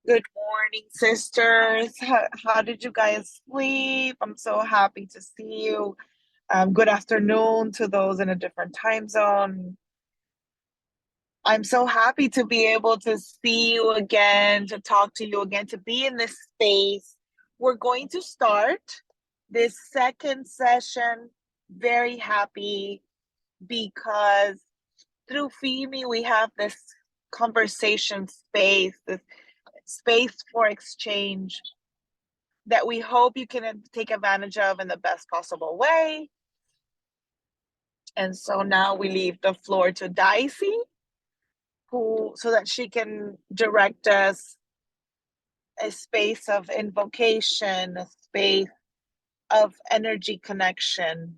Good morning, sisters. How did you guys sleep? I'm so happy to see you. Good afternoon to those in a different time zone. I'm so happy to be able to see you again, to talk to you again, to be in this space. We're going to start this second session. Very happy because through FIMI, we have this conversation space, this space for exchange that we hope you can take advantage of in the best possible way. And so now we leave the floor to Dicey, so that she can direct us a space of invocation, a space of energy connection,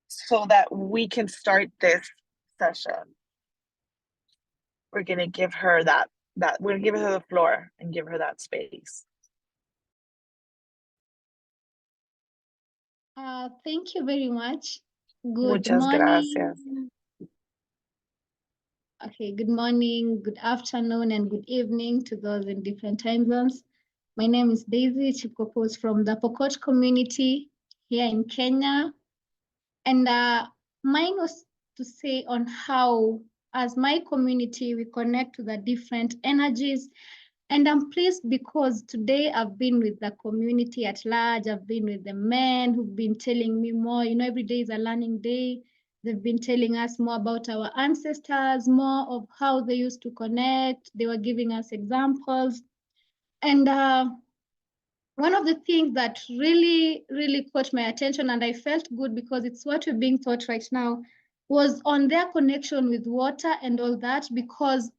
so that we can start this session. We're gonna give her we're gonna give her the floor and give her that space. Thank you very much. Good Muchas morning. gracias. Okay, good morning, good afternoon, and good evening to those in different time zones. My name is Daisy Chipkopos from the Pokot community here in Kenya. And mine was to say on how, as my community, we connect to the different energies. And I'm pleased because today I've been with the community at large. I've been with the men who've been telling me more. You know, every day is a learning day. They've been telling us more about our ancestors, more of how they used to connect. They were giving us examples. And one of the things that really caught my attention, and I felt good because it's what we're being taught right now, was on their connection with water and all that, because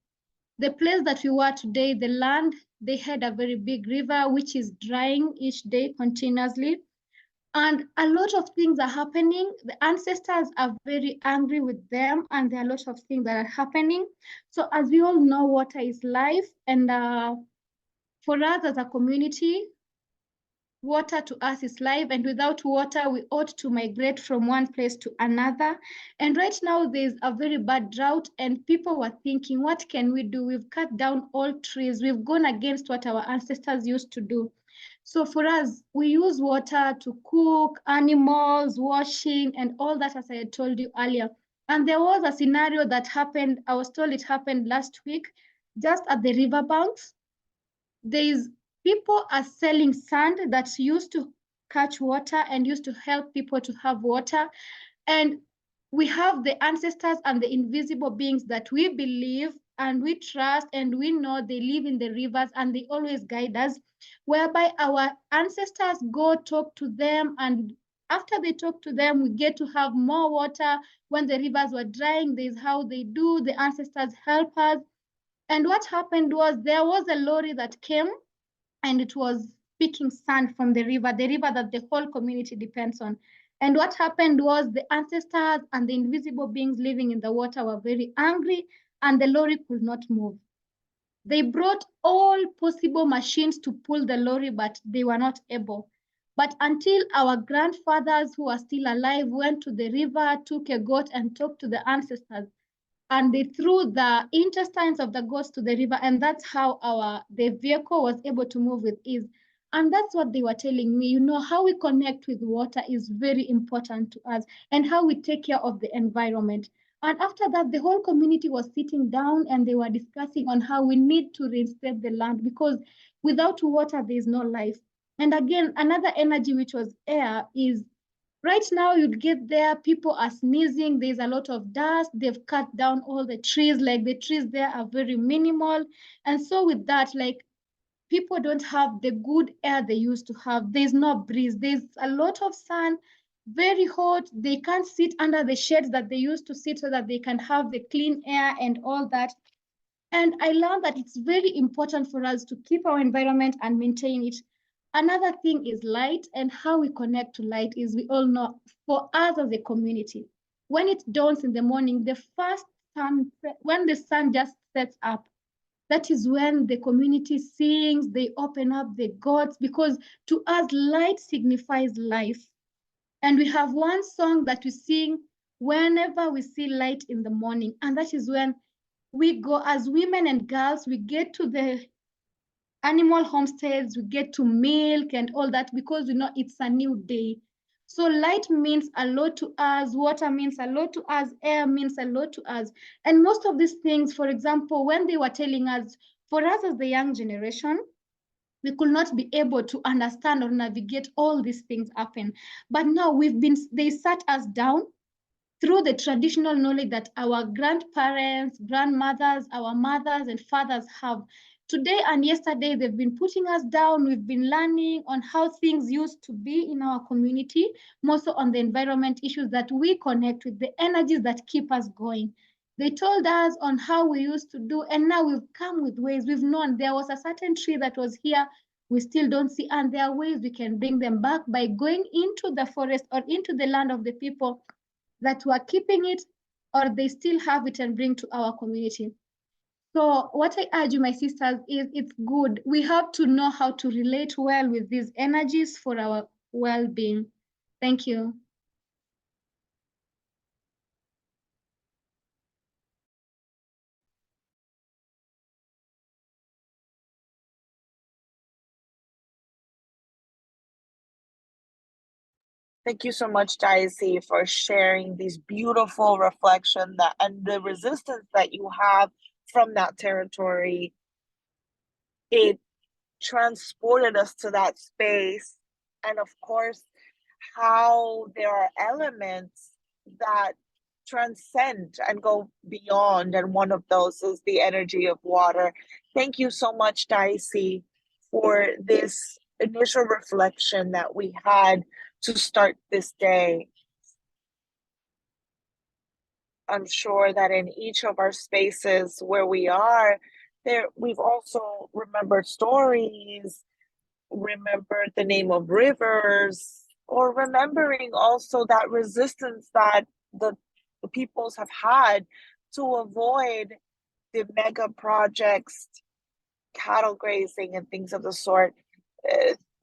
the place that we were today, the land, they had a very big river, which is drying each day continuously. And a lot of things are happening. The ancestors are very angry with them, and there are a lot of things that are happening. So as we all know, water is life. And for us as a community, water to us is life, and without water, we ought to migrate from one place to another. And right now, there's a very bad drought, and people were thinking, what can we do? We've cut down all trees. We've gone against what our ancestors used to do. So for us, we use water to cook, animals, washing, and all that, as I had told you earlier. And there was a scenario that happened, I was told it happened last week, just at the riverbanks. There's people are selling sand that used to catch water and used to help people to have water. And we have the ancestors and the invisible beings that we believe and we trust and we know they live in the rivers and they always guide us, whereby our ancestors go talk to them, and after they talk to them, we get to have more water. When the rivers were drying, there's how they do, the ancestors help us. And what happened was there was a lorry that came and it was picking sand from the river that the whole community depends on. And what happened was the ancestors and the invisible beings living in the water were very angry, and the lorry could not move. They brought all possible machines to pull the lorry, but they were not able. But until our grandfathers who are still alive went to the river, took a goat and talked to the ancestors, and they threw the intestines of the goats to the river, and that's how the vehicle was able to move with ease. And that's what they were telling me. You know, how we connect with water is very important to us, and how we take care of the environment. And after that, the whole community was sitting down and they were discussing on how we need to reinstate the land, because without water, there is no life. And again, another energy, which was air, is right now you'd get there, people are sneezing, there's a lot of dust, they've cut down all the trees, like the trees there are very minimal. And so with that, like, people don't have the good air they used to have. There's no breeze, there's a lot of sun, very hot. They can't sit under the shades that they used to sit so that they can have the clean air and all that. And I learned that it's very important for us to keep our environment and maintain it. Another thing is light, and how we connect to light is, we all know, for us as a community, when it dawns in the morning, the first sun, when the sun just sets up, that is when the community sings, they open up the gods, because to us, light signifies life. And we have one song that we sing whenever we see light in the morning, and that is when we go as women and girls, we get to the animal homesteads, we get to milk and all that because we know it's a new day. So light means a lot to us, water means a lot to us, air means a lot to us. And most of these things, for example, when they were telling us, for us as the young generation, we could not be able to understand or navigate all these things happen. But now they sat us down through the traditional knowledge that our grandparents, grandmothers, our mothers and fathers have. Today and yesterday, they've been putting us down. We've been learning on how things used to be in our community, more so on the environment issues that we connect with, the energies that keep us going. They told us on how we used to do, and now we've come with ways. We've known there was a certain tree that was here, we still don't see, and there are ways we can bring them back by going into the forest or into the land of the people that were keeping it or they still have it and bring to our community. So what I urge you, my sisters, is it's good. We have to know how to relate well with these energies for our well-being. Thank you. Thank you so much, Daisy, for sharing these beautiful reflection that and the resistance that you have from that territory. It transported us to that space. And of course, how there are elements that transcend and go beyond. And one of those is the energy of water. Thank you so much, Daisy, for this initial reflection that we had to start this day. I'm sure that in each of our spaces where we are, there we've also remembered stories, remembered the name of rivers, or remembering also that resistance that the peoples have had to avoid the mega projects, cattle grazing, and things of the sort.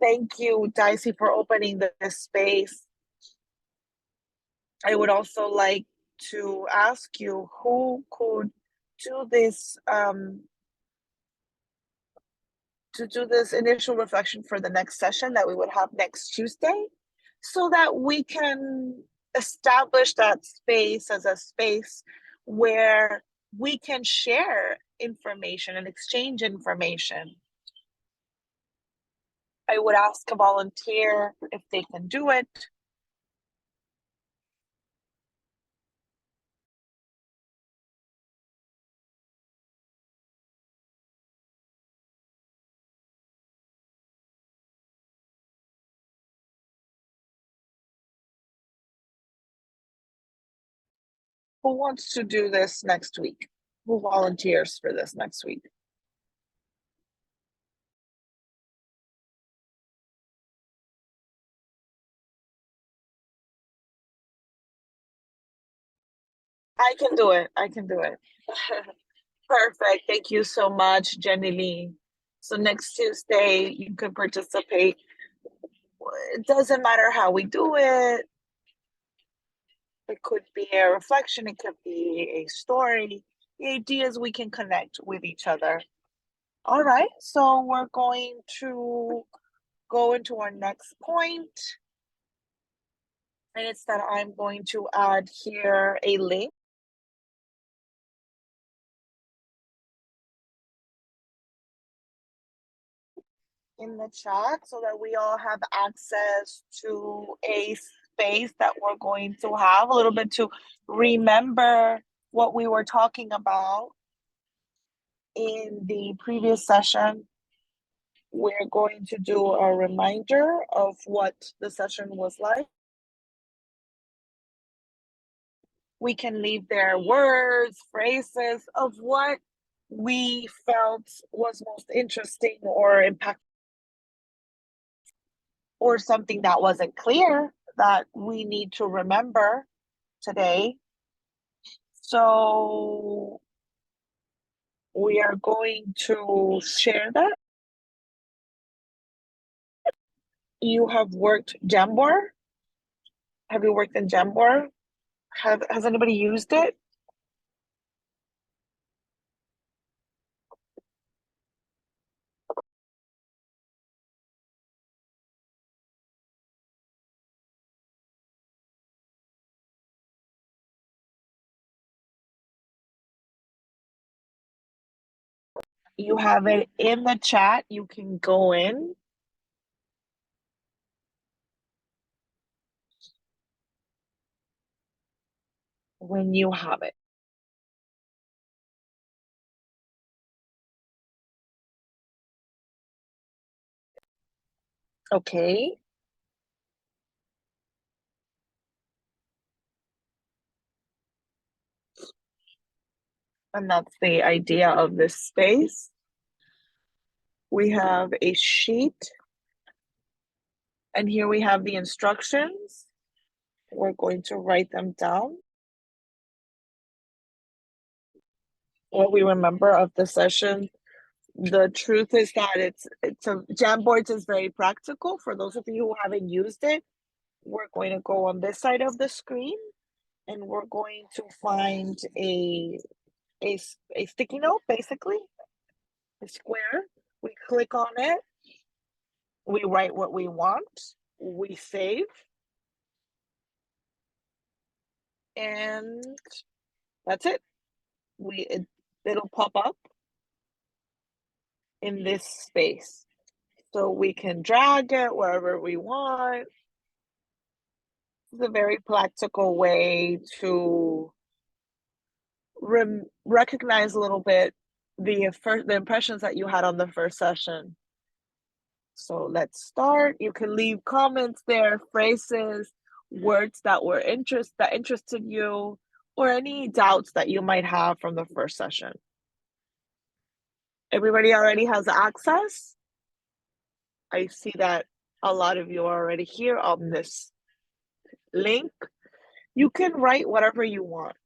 Thank you, Dicey, for opening this space. I would also like to ask you who could do this to do this initial reflection for the next session that we would have next Tuesday, so that we can establish that space as a space where we can share information and exchange information. I would ask a volunteer if they can do it. Who wants to do this next week? Who volunteers for this next week? I can do it. I can do it. Perfect. Thank you so much, Jenny Lee. So next Tuesday, you can participate. It doesn't matter how we do it. It could be a reflection, it could be a story. The idea is we can connect with each other. All right, so we're going to go into our next point. And it's that I'm going to add here a link in the chat so that we all have access to a space that we're going to have a little bit to remember what we were talking about in the previous session. We're going to do a reminder of what the session was like. We can leave there words, phrases of what we felt was most interesting or impactful, or something that wasn't clear that we need to remember today. So we are going to share that. You have worked Jamboard? Have you worked in Jamboard? Has anybody used it? You have it in the chat. You can go in when you have it. Okay. And that's the idea of this space. We have a sheet, and here we have the instructions. We're going to write them down. What we remember of the session. The truth is that it's a Jamboards is very practical. For those of you who haven't used it, we're going to go on this side of the screen and we're going to find a sticky note, basically, a square. We click on it, we write what we want, we save, and that's it. It'll pop up in this space. So we can drag it wherever we want. It's a very practical way to recognize a little bit the impressions that you had on the first session. So let's start. You can leave comments there, phrases, words that interested you, or any doubts that you might have from the first session. Everybody already has access. I see that a lot of you are already here on this link. You can write whatever you want.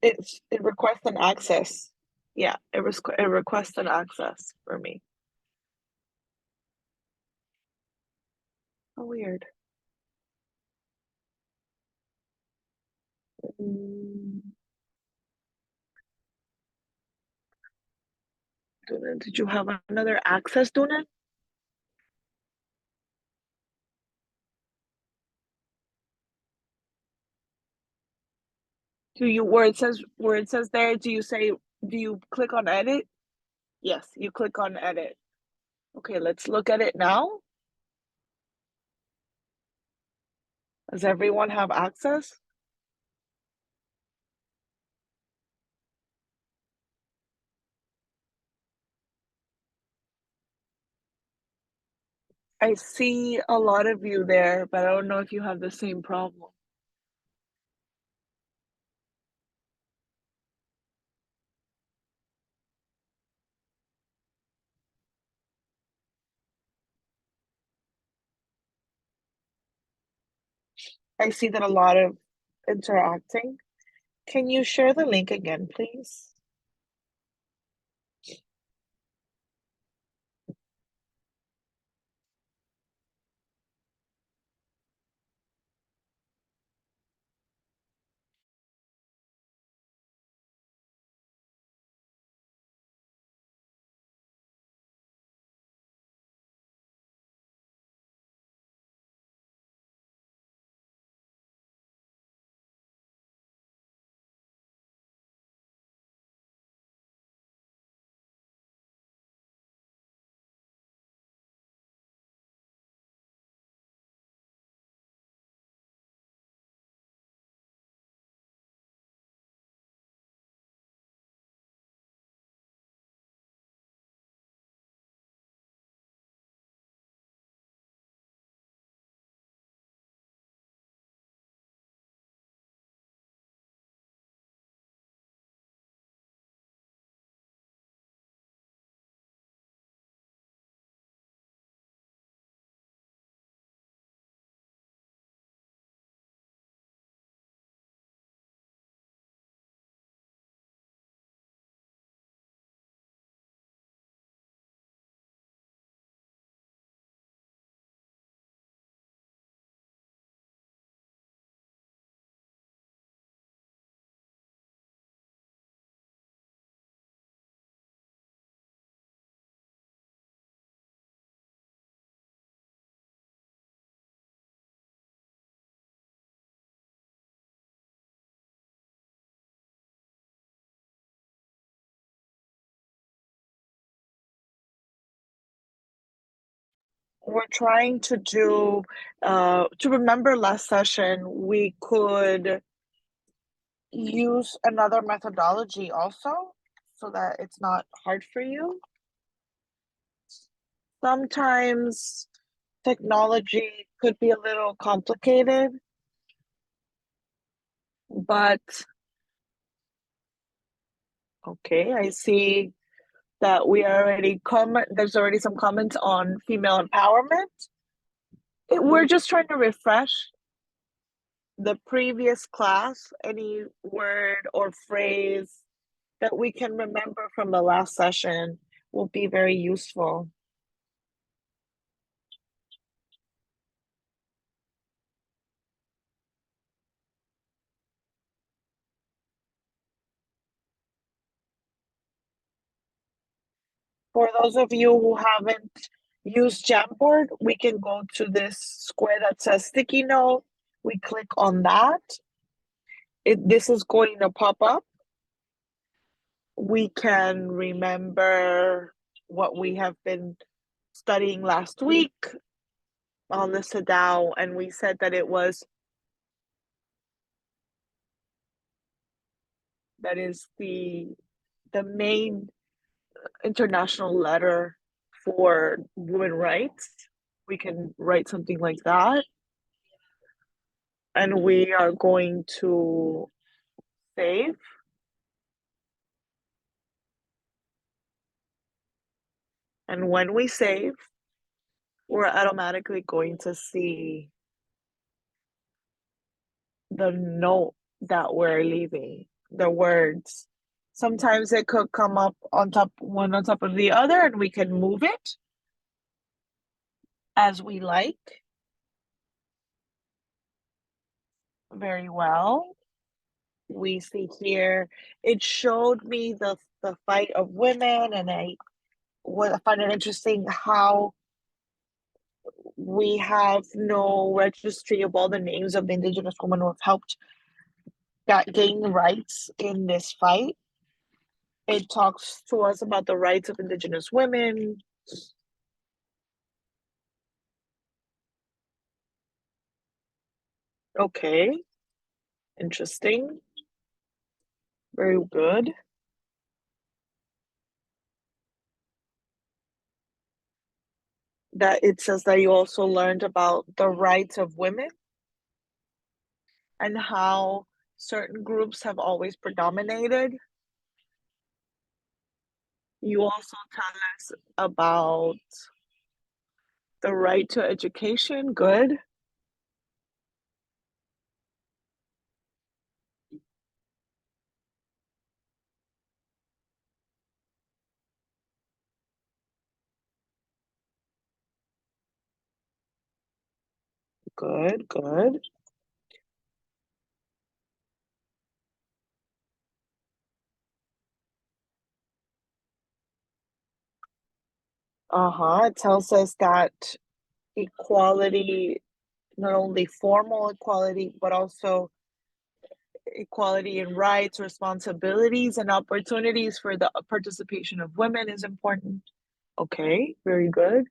It requests an access. Yeah, it requests an access for me. How weird. Mm, did you have another access, Duna? Do you where it says there, do you click on edit? Yes, you click on edit. Okay, let's look at it now. Does everyone have access? I see a lot of you there, but I don't know if you have the same problem. I see that a lot of interacting. Can you share the link again, please? we're trying to do to remember last session, we could use another methodology also so that it's not hard for you. Sometimes technology could be a little complicated, but okay, I see that we already there's already some comments on female empowerment. We're just trying to refresh the previous class, any word or phrase that we can remember from the last session will be very useful. For those of you who haven't used Jamboard, we can go to this square that says sticky note. We click on that. This is going to pop up. We can remember what we have been studying last week on the Cedaw, and we said that that is the main international letter for women rights. We can write something like that. And we are going to save. And when we save, we're automatically going to see the note that we're leaving, the words. Sometimes it could come up on top, one on top of the other, and we can move it as we like. Very well. We see here, it showed me the fight of women, and I find it interesting how we have no registry of all the names of the Indigenous women who have helped gain rights in this fight. It talks to us about the rights of Indigenous women. Okay, interesting. Very good. That it says that you also learned about the rights of women and how certain groups have always predominated. You also tell us about the right to education. Good. Good, good. Uh-huh. It tells us that equality, not only formal equality, but also equality in rights, responsibilities, and opportunities for the participation of women is important. Okay, very good.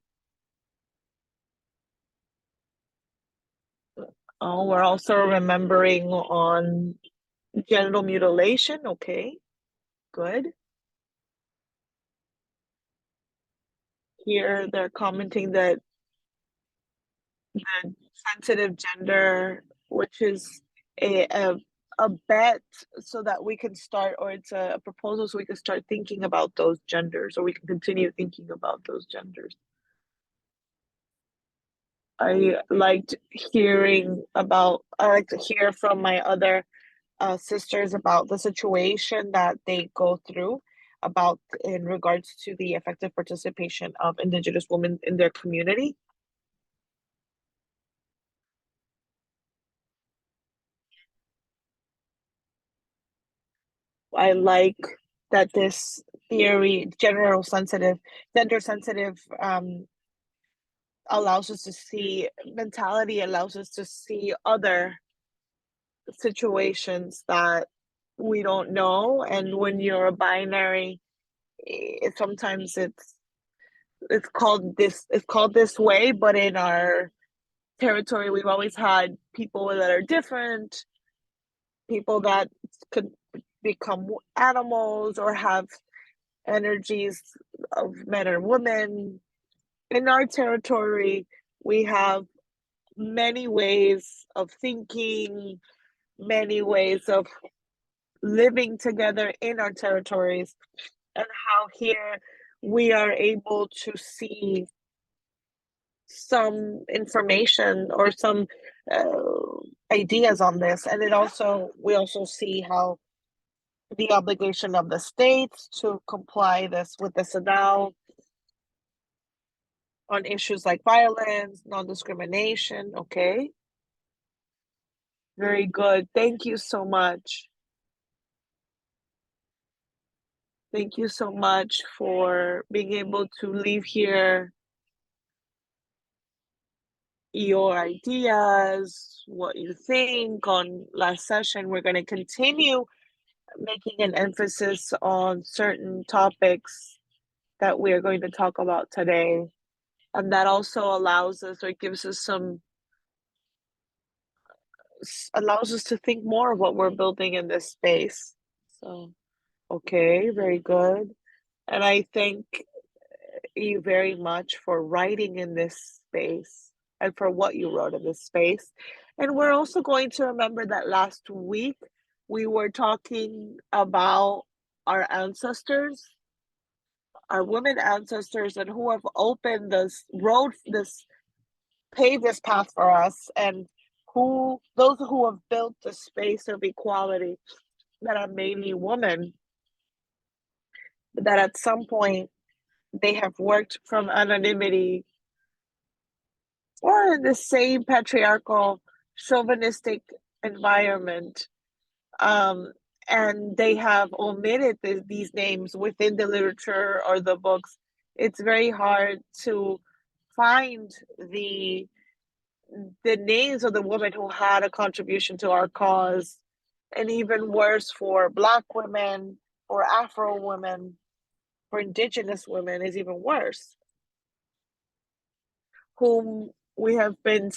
Oh, we're also remembering on genital mutilation. Okay, good. Here they're commenting that the sensitive gender, which is a bet so that we can start, or it's a proposal so we can start thinking about those genders, or we can continue thinking about those genders. I liked I like to hear from my other sisters about the situation that they go through about in regards to the effective participation of Indigenous women in their community. I like that this theory, gender sensitive, allows us to see mentality, allows us to see other situations that we don't know. And when you're a binary, sometimes it's called this way, but in our territory, we've always had people that are different, people that could become animals or have energies of men or women. In our territory, we have many ways of thinking, many ways of living together in our territories, and how here we are able to see some information or some ideas on this. And we also see how the obligation of the states to comply this with the Cedaw on issues like violence, non-discrimination. Okay, very good. Thank you so much. Thank you so much for being able to leave here your ideas, what you think on last session. We're going to continue making an emphasis on certain topics that we are going to talk about today. And that also allows us, or gives us allows us to think more of what we're building in this space. So, okay, very good. And I thank you very much for writing in this space and for what you wrote in this space. And we're also going to remember that last week we were talking about our ancestors, our women ancestors, and who have opened this road, paved this path for us, and those who have built the space of equality that are mainly women, that at some point they have worked from anonymity or in the same patriarchal, chauvinistic environment. Um, and they have omitted these names within the literature or the books. It's very hard to find the names of the women who had a contribution to our cause, and even worse for Black women, for Afro women, for Indigenous women is even worse, whom we have been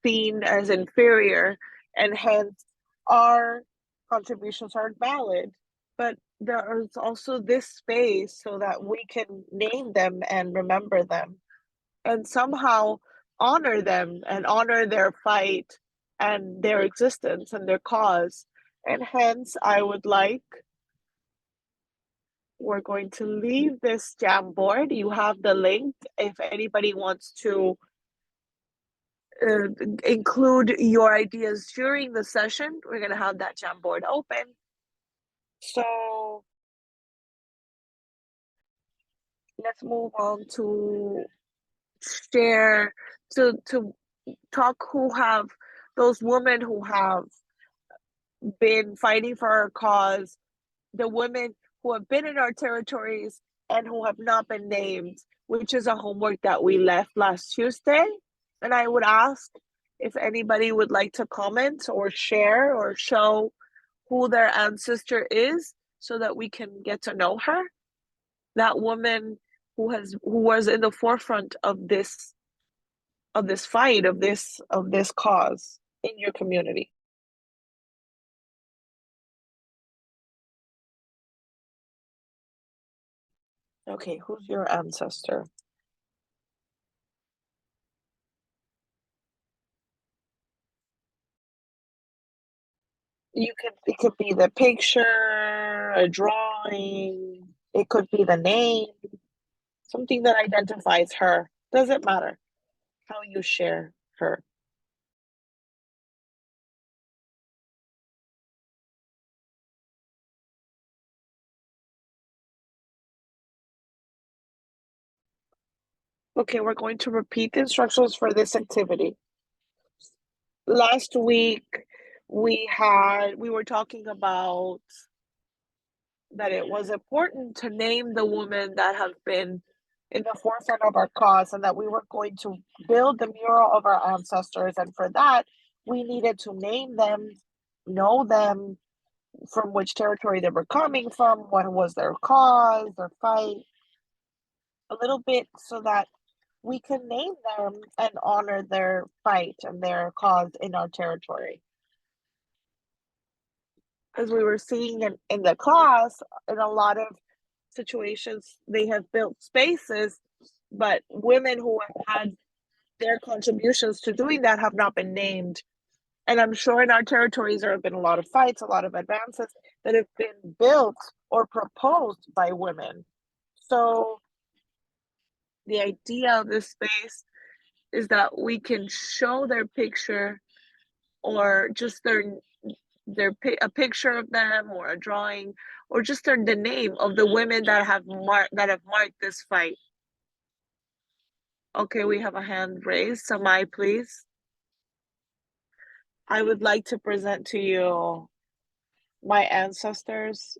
seen as inferior, and hence our contributions aren't valid. But there is also this space so that we can name them and remember them and somehow honor them and honor their fight and their existence and their cause. And hence, we're going to leave this Jamboard. You have the link if anybody wants to uh, include your ideas during the session. We're going to have that Jamboard open. So let's move on to share, to talk who have, those women who have been fighting for our cause, the women who have been in our territories and who have not been named, which is a homework that we left last Tuesday. And I would ask if anybody would like to comment or share or show who their ancestor is so that we can get to know her. That woman who was in the forefront of this fight, of this cause in your community. Okay, who's your ancestor? It could be the picture, a drawing, it could be the name, something that identifies her. Doesn't matter how you share her. Okay, we're going to repeat the instructions for this activity. Last week we were talking about that it was important to name the women that have been in the forefront of our cause, and that we were going to build the mural of our ancestors. And for that, we needed to name them, know them, from which territory they were coming from, what was their cause, their fight. a little bit so that we can name them and honor their fight and their cause in our territory. As we were seeing in the class, in a lot of situations, they have built spaces, but women who have had their contributions to doing that have not been named. And I'm sure in our territories, there have been a lot of fights, a lot of advances that have been built or proposed by women. So the idea of this space is that we can show their picture or just a picture of them or a drawing or just the name of the women that have marked this fight. Okay, we have a hand raised. Samai, please. I would like to present to you my ancestors.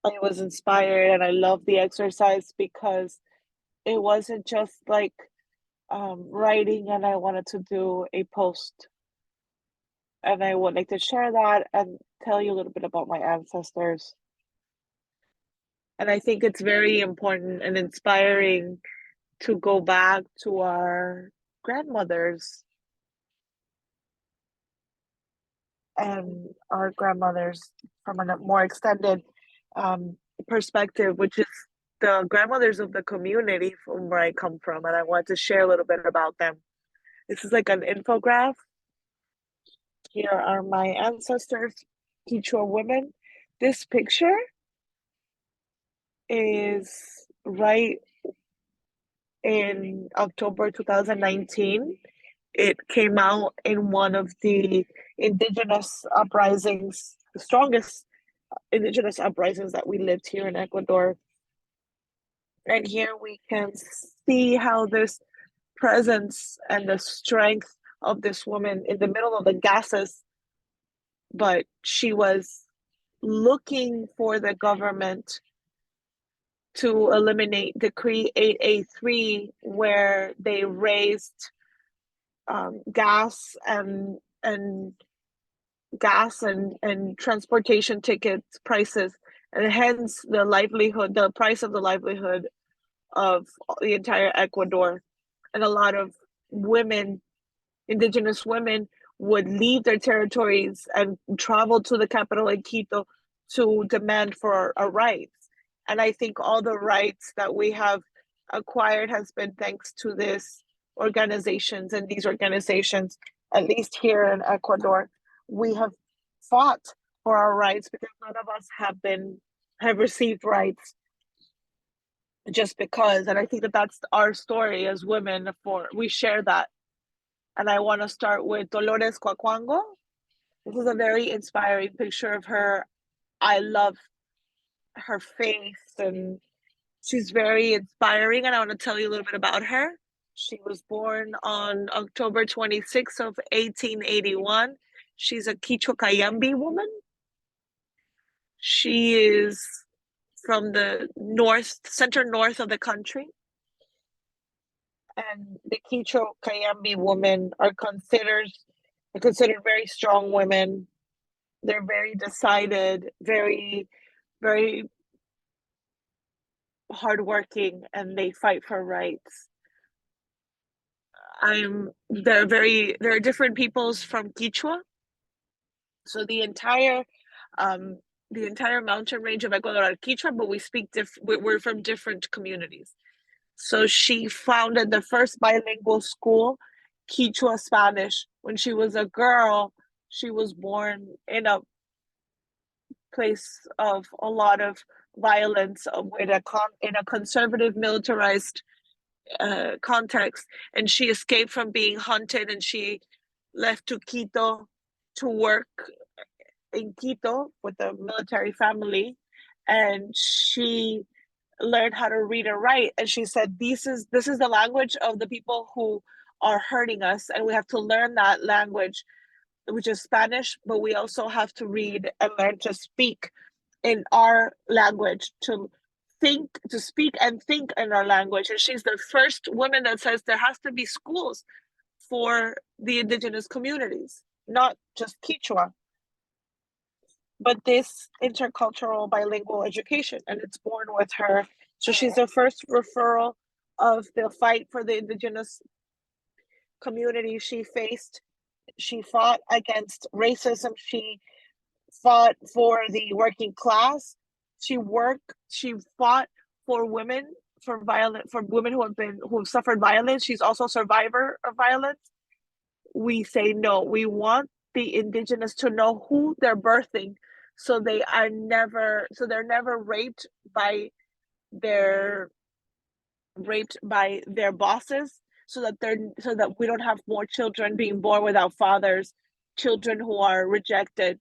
I was inspired and I love the exercise because it wasn't just like writing, and I wanted to do a post. And I would like to share that and tell you a little bit about my ancestors. And I think it's very important and inspiring to go back to our grandmothers and our grandmothers from a more extended perspective, which is the grandmothers of the community from where I come from. And I want to share a little bit about them. This is like an infographic. Here are my ancestors, Quechua women. This picture is right in October 2019. It came out in one of the indigenous uprisings, the strongest indigenous uprisings that we lived here in Ecuador. And here we can see how this presence and the strength of this woman in the middle of the gases, but she was looking for the government to eliminate Decree 883, where they raised gas and transportation tickets prices, and hence the price of the livelihood of the entire Ecuador. And a lot of women, indigenous women, would leave their territories and travel to the capital in Quito to demand for our rights. And I think all the rights that we have acquired has been thanks to these organizations, at least here in Ecuador, we have fought for our rights because none of us have received rights just because. And I think that that's our story as women. We share that. And I want to start with Dolores Cuacuango. This is a very inspiring picture of her. I love her face and she's very inspiring, and I want to tell you a little bit about her. She was born on October 26th of 1881. She's a Quichua Cayambe woman. She is from the center north of the country. And the Quichua Cayambe women are considered very strong women. They're very decided, very, very hardworking, and they fight for rights. There are different peoples from Quechua. So the entire mountain range of Ecuador are Quechua, but we're from different communities. So she founded the first bilingual school, Quechua Spanish. When she was a girl, she was born in a place of a lot of violence, in a conservative, militarized context, and she escaped from being hunted, and she left to Quito to work in Quito with a military family, and she learned how to read and write. And she said, this is the language of the people who are hurting us, and we have to learn that language, which is Spanish, but we also have to read and learn to speak in our language, to speak and think in our language. And she's the first woman that says there has to be schools for the indigenous communities, not just Quechua. but this intercultural bilingual education, and it's born with her. So she's the first referral of the fight for the Indigenous community. She fought against racism. She fought for the working class. She fought for women, for women who have suffered violence. She's also a survivor of violence. We say no. We want the Indigenous to know who they're birthing, so they're never their raped by their bosses, so that we don't have more children being born without fathers, children who are rejected.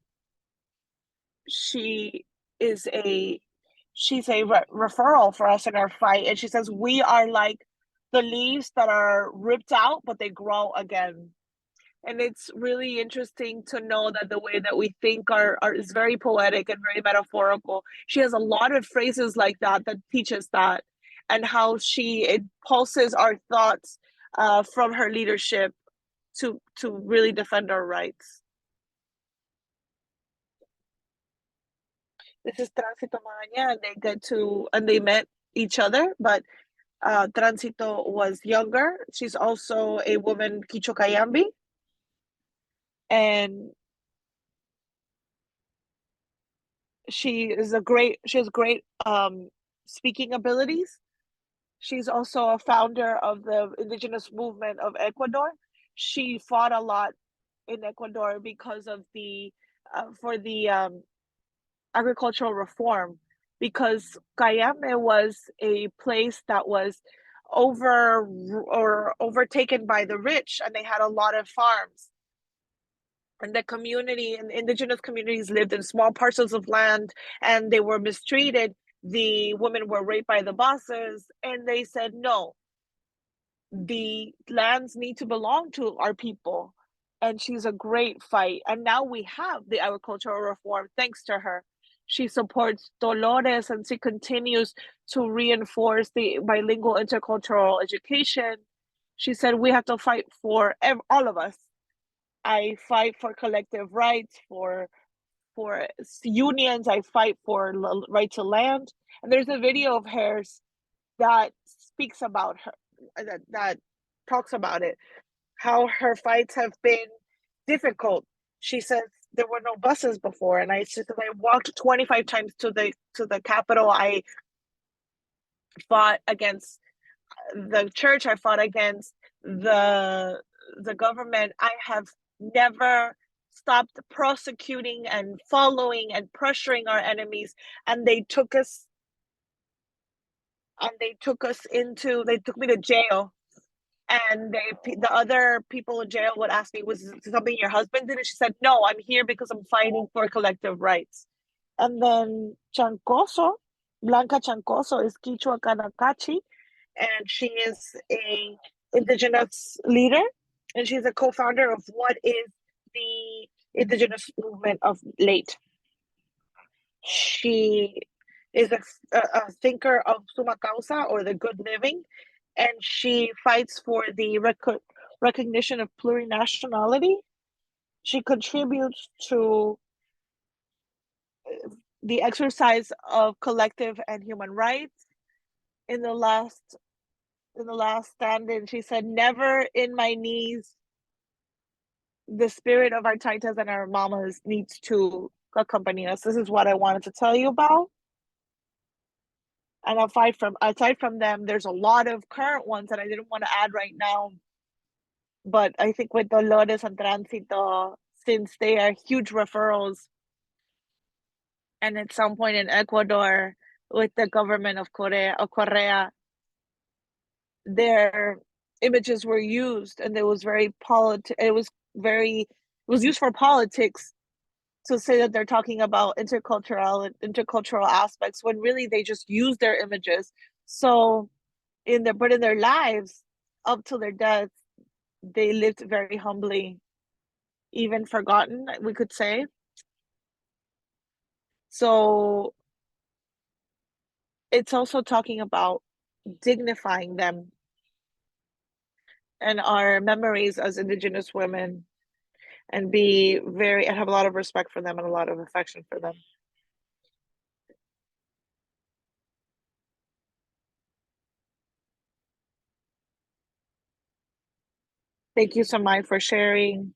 She is a she's a referral for us in our fight, and she says we are like the leaves that are ripped out but they grow again. And it's really interesting to know that the way that we think are is very poetic and very metaphorical. She has a lot of phrases like that teach us that, and how she impulses our thoughts from her leadership to really defend our rights. This is Tránsito Magaña, and they met each other, but Tránsito was younger. She's also a woman Quicho Cayambi, and she has great speaking abilities. She's also a founder of the Indigenous movement of Ecuador. She fought a lot in Ecuador because of the for the agricultural reform, because Cayambe was a place that was overtaken by the rich, and they had a lot of farms, and the community and the indigenous communities lived in small parcels of land, and they were mistreated. The women were raped by the bosses, and they said no, the lands need to belong to our people. And she's a great fight, and now we have the agricultural reform thanks to her. She supports Dolores, and she continues to reinforce the bilingual intercultural education. She said we have to fight for all of us. I fight for collective rights, for unions. I fight for right to land. And there's a video of hers that speaks about her, that talks about it, how her fights have been difficult. She says there were no buses before, and I walked 25 times to the capital. I fought against the church. I fought against the government. I have never stopped prosecuting and following and pressuring our enemies, and they took me to jail. And the other people in jail would ask me, was something your husband did? And she said, no, I'm here because I'm fighting for collective rights. And then Blanca Chancoso is Quichua Kanakachi, and she is a indigenous leader, and she's a co-founder of what is the indigenous movement of Late. She is a thinker of summa causa, or the good living, and she fights for the recognition of plurinationality. She contributes to the exercise of collective and human rights. In the last stand-in, she said, never in my knees. The spirit of our taitas and our mamas needs to accompany us. This is what I wanted to tell you about. And aside from them, there's a lot of current ones that I didn't want to add right now. But I think with Dolores and Tránsito, since they are huge referrals, and at some point in Ecuador with the government of Correa, their images were used, and it was used for politics, to say that they're talking about intercultural aspects, when really they just use their images. So in their lives, up to their death, they lived very humbly, even forgotten, we could say. So it's also talking about dignifying them and our memories as indigenous women. and be very and have a lot of respect for them and a lot of affection for them. Thank you so much for sharing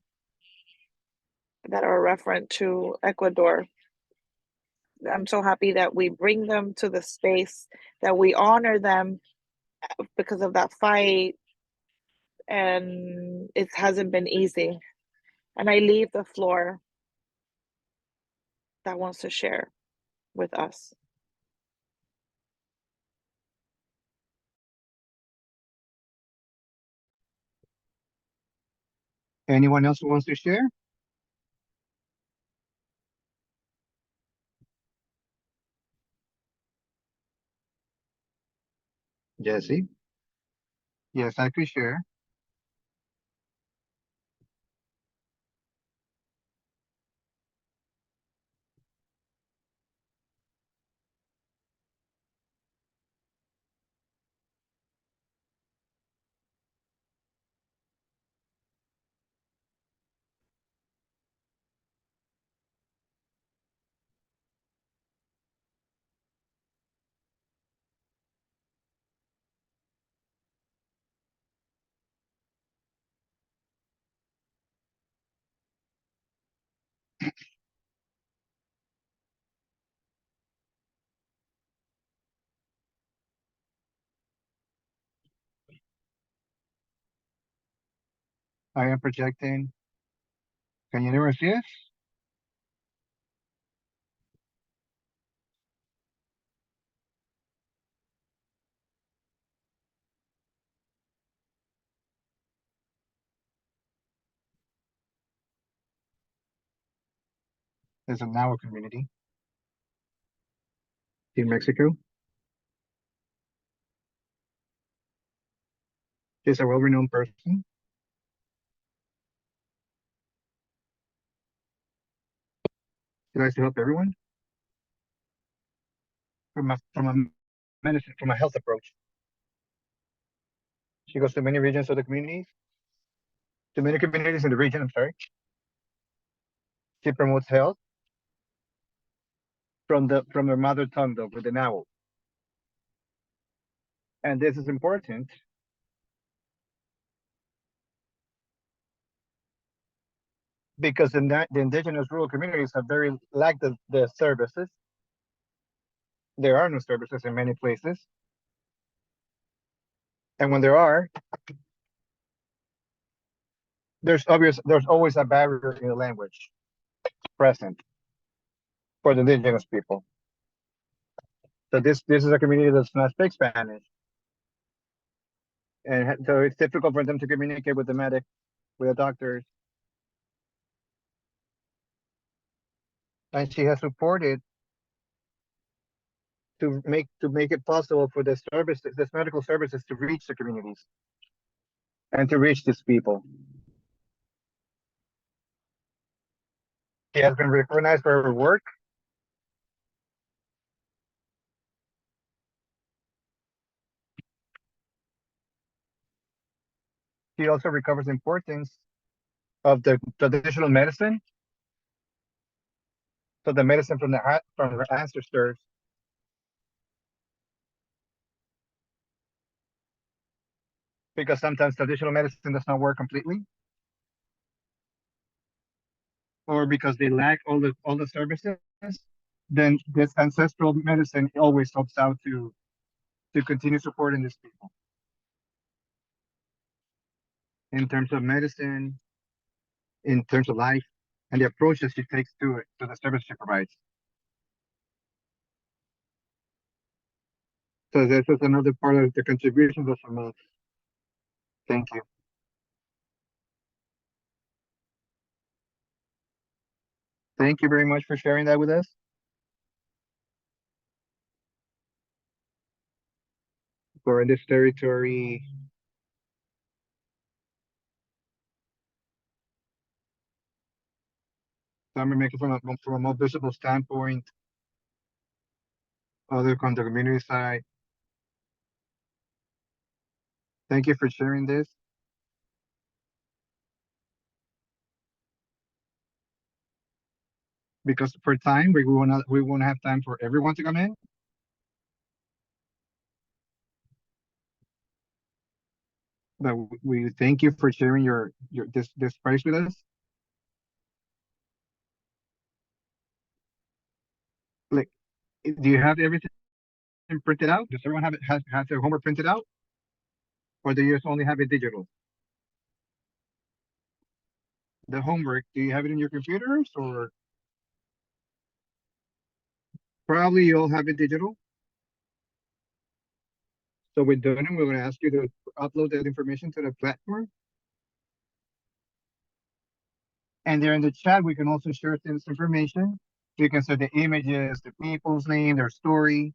that are referent to Ecuador. I'm so happy that we bring them to the space, that we honor them because of that fight, and it hasn't been easy. And I leave the floor that wants to share with us. Anyone else who wants to share? Jesse? Yes, I could share. I am projecting. Can you hear see us? There's a Nahua community in Mexico. She's a well-renowned person. She likes to help everyone from a medicine, from a health approach. She goes to many regions of the communities, to many communities in the region, I'm sorry. She promotes health from their mother tongue though, with the Nahua. And this is important because the indigenous rural communities have very lack the services. There are no services in many places. And when there are, there's always a barrier in the language present for the indigenous people. So this is a community that does not speak Spanish, and so it's difficult for them to communicate with the medic, with the doctors. And she has supported to make it possible for the services, this medical services, to reach the communities and to reach these people. She has been recognized for her work. She also recovers the importance of the traditional medicine. So the medicine from her ancestors, because sometimes traditional medicine does not work completely, or because they lack all the services, then this ancestral medicine always helps out to continue supporting these people in terms of medicine, in terms of life, and the approach that she takes to it, to the service she provides. So this is another part of the contribution that she makes. Thank you. Thank you very much for sharing that with us. For in this territory, some are making from a more visible standpoint, other on the community side. Thank you for sharing this. because for time we won't have time for everyone to come in. But we thank you for sharing your this price with us. Like, do you have everything printed out? Does everyone have it has their homework printed out, or do you just only have it digital? The homework, do you have it in your computers, or probably you'll have it digital? So we're doing it. We're going to ask you to upload that information to the platform. And there in the chat, we can also share this information. You can set the images, the people's name, their story,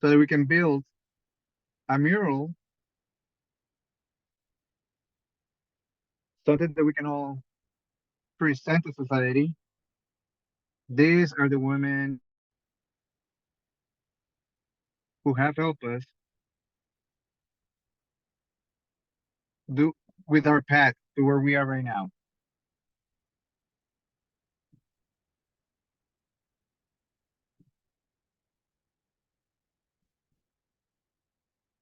so that we can build a mural, something that we can all present to society. These are the women who have helped us do with our path to where we are right now.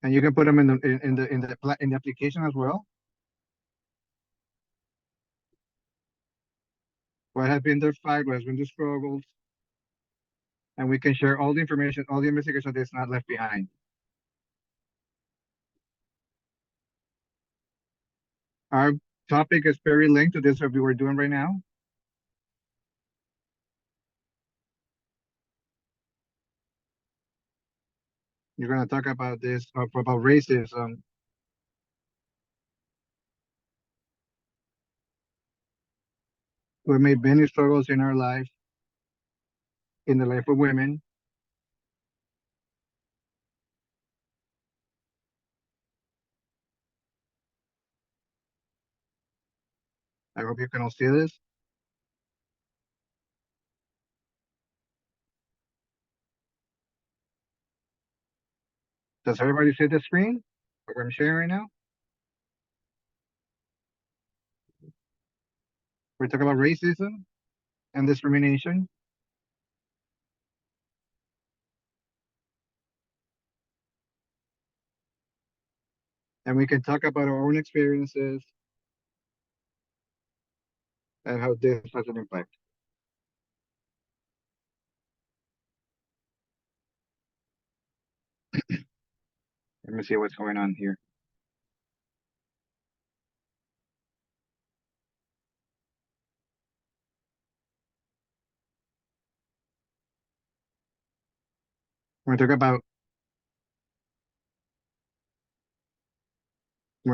And you can put them in the application as well. What has been their fight, what has been the struggles, and we can share all the information, all the investigation that's not left behind. Our topic is very linked to this that we were doing right now. You're going to talk about this, about racism. We made many struggles in our life, in the life of women. I hope you can all see this. Does everybody see the screen? What I'm sharing right now? We're talking about racism and discrimination. And we can talk about our own experiences and how this has an impact. Let me see what's going on here. We're going to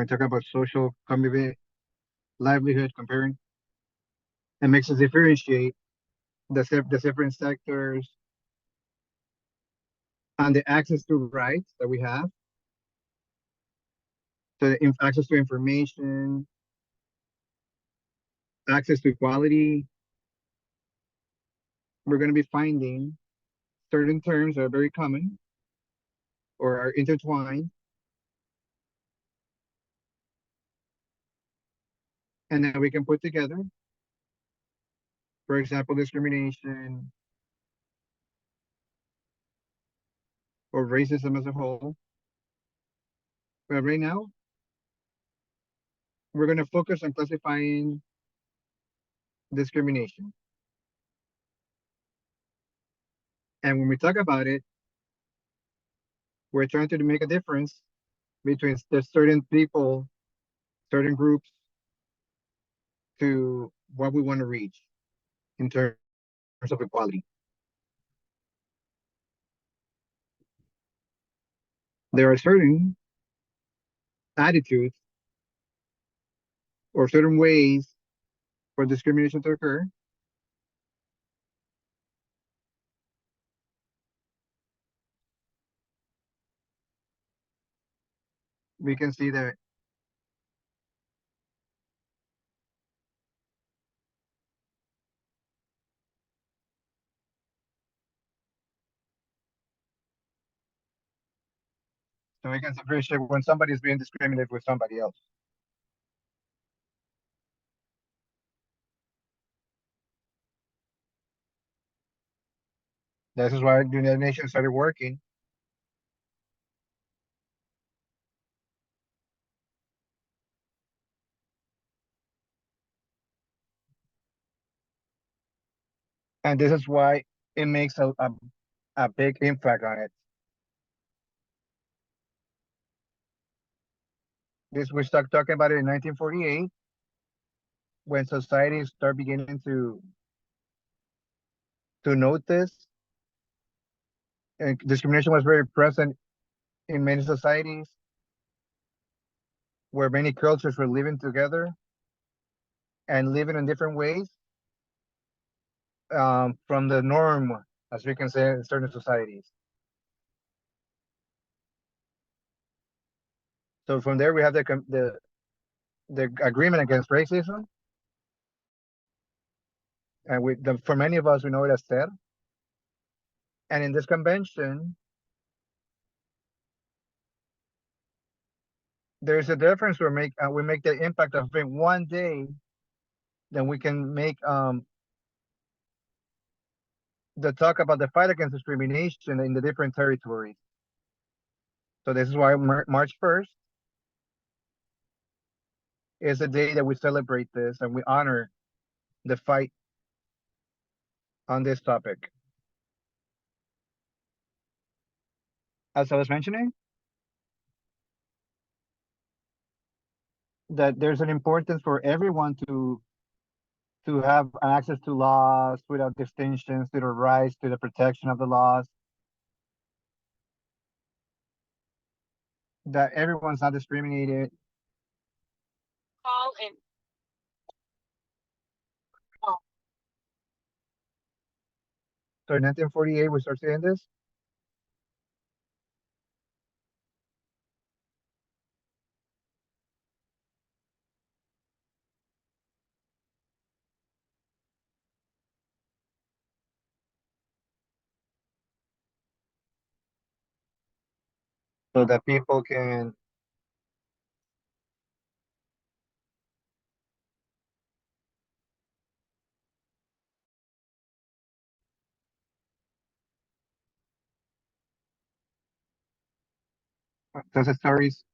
talk about social convivence, livelihood, comparing, and makes us differentiate the different sectors and the access to rights that we have. So the access to information, access to equality. We're going to be finding certain terms that are very common or are intertwined, and that we can put together. For example, discrimination or racism as a whole. But right now, we're going to focus on classifying discrimination. And when we talk about it, we're trying to make a difference between the certain people, certain groups, to what we want to reach in terms of equality. There are certain attitudes or certain ways for discrimination to occur. We can see that so we can appreciate when somebody is being discriminated with somebody else. This is why the United Nations started working. And this is why it makes a big impact on it. This we start talking about it in 1948, when societies start beginning to notice, and discrimination was very present in many societies, where many cultures were living together and living in different ways, from the norm, as we can say, in certain societies. So from there, we have the agreement against racism, and for many of us, we know it as CER. And in this convention, there's a difference. We make the impact of being one day, then we can make the talk about the fight against discrimination in the different territories. So this is why March 1st is the day that we celebrate this and we honor the fight on this topic. As I was mentioning, that there's an importance for everyone to have access to laws without distinctions, to the rights, to the protection of the laws, that everyone's not discriminated. Call in. Oh, So in 1948, we start saying this. So that people can tell the stories.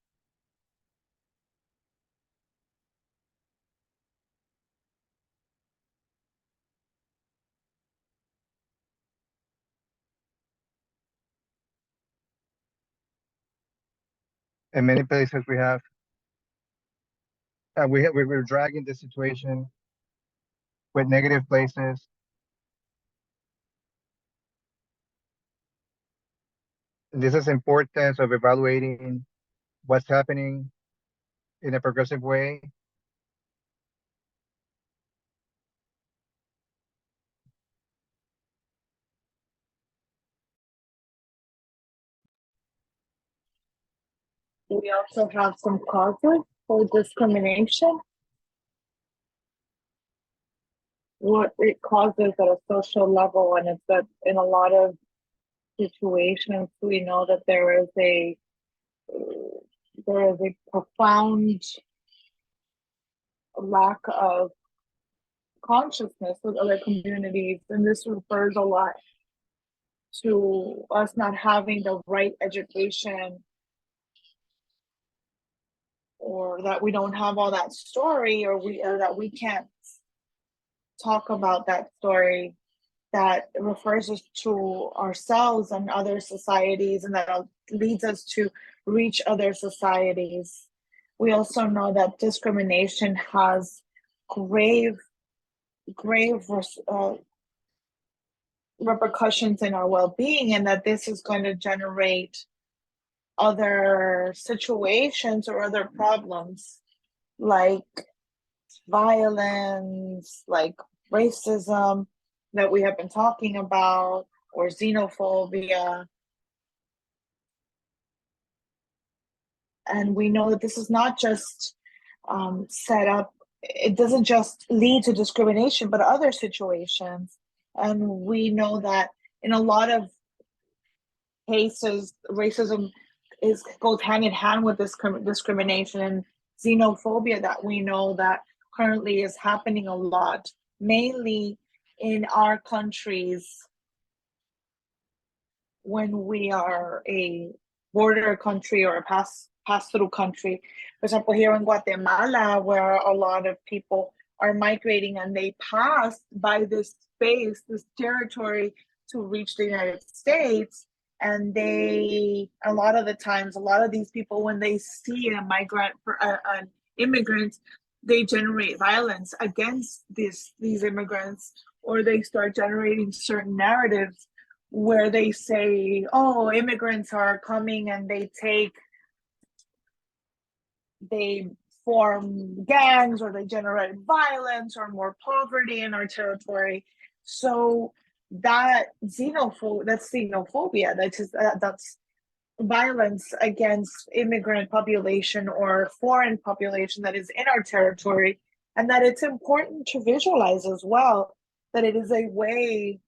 In many places we have, we're dragging the situation with negative places. And this is importance of evaluating what's happening in a progressive way. we also have some causes for discrimination. What it causes at a social level, and it's that in a lot of situations we know that there is a profound lack of consciousness with other communities, and this refers a lot to us not having the right education, or that we don't have all that story, or that we can't talk about that story that refers us to ourselves and other societies, and that leads us to reach other societies. We also know that discrimination has grave repercussions in our well-being, and that this is going to generate other situations or other problems like violence, like racism that we have been talking about, or xenophobia. And we know that this is not just set up, it doesn't just lead to discrimination, but other situations. And we know that in a lot of cases, racism goes hand in hand with this discrimination and xenophobia that we know that currently is happening a lot, mainly in our countries when we are a border country or a pass-through country. For example, here in Guatemala, where a lot of people are migrating and they pass by this space, this territory to reach the United States. And a lot of the times, a lot of these people, when they see a migrant, an immigrant, they generate violence against these immigrants, or they start generating certain narratives where they say, oh, immigrants are coming and they form gangs, or they generate violence or more poverty in our territory. So that's xenophobia. That's violence against immigrant population or foreign population that is in our territory. And that it's important to visualize as well that it is a way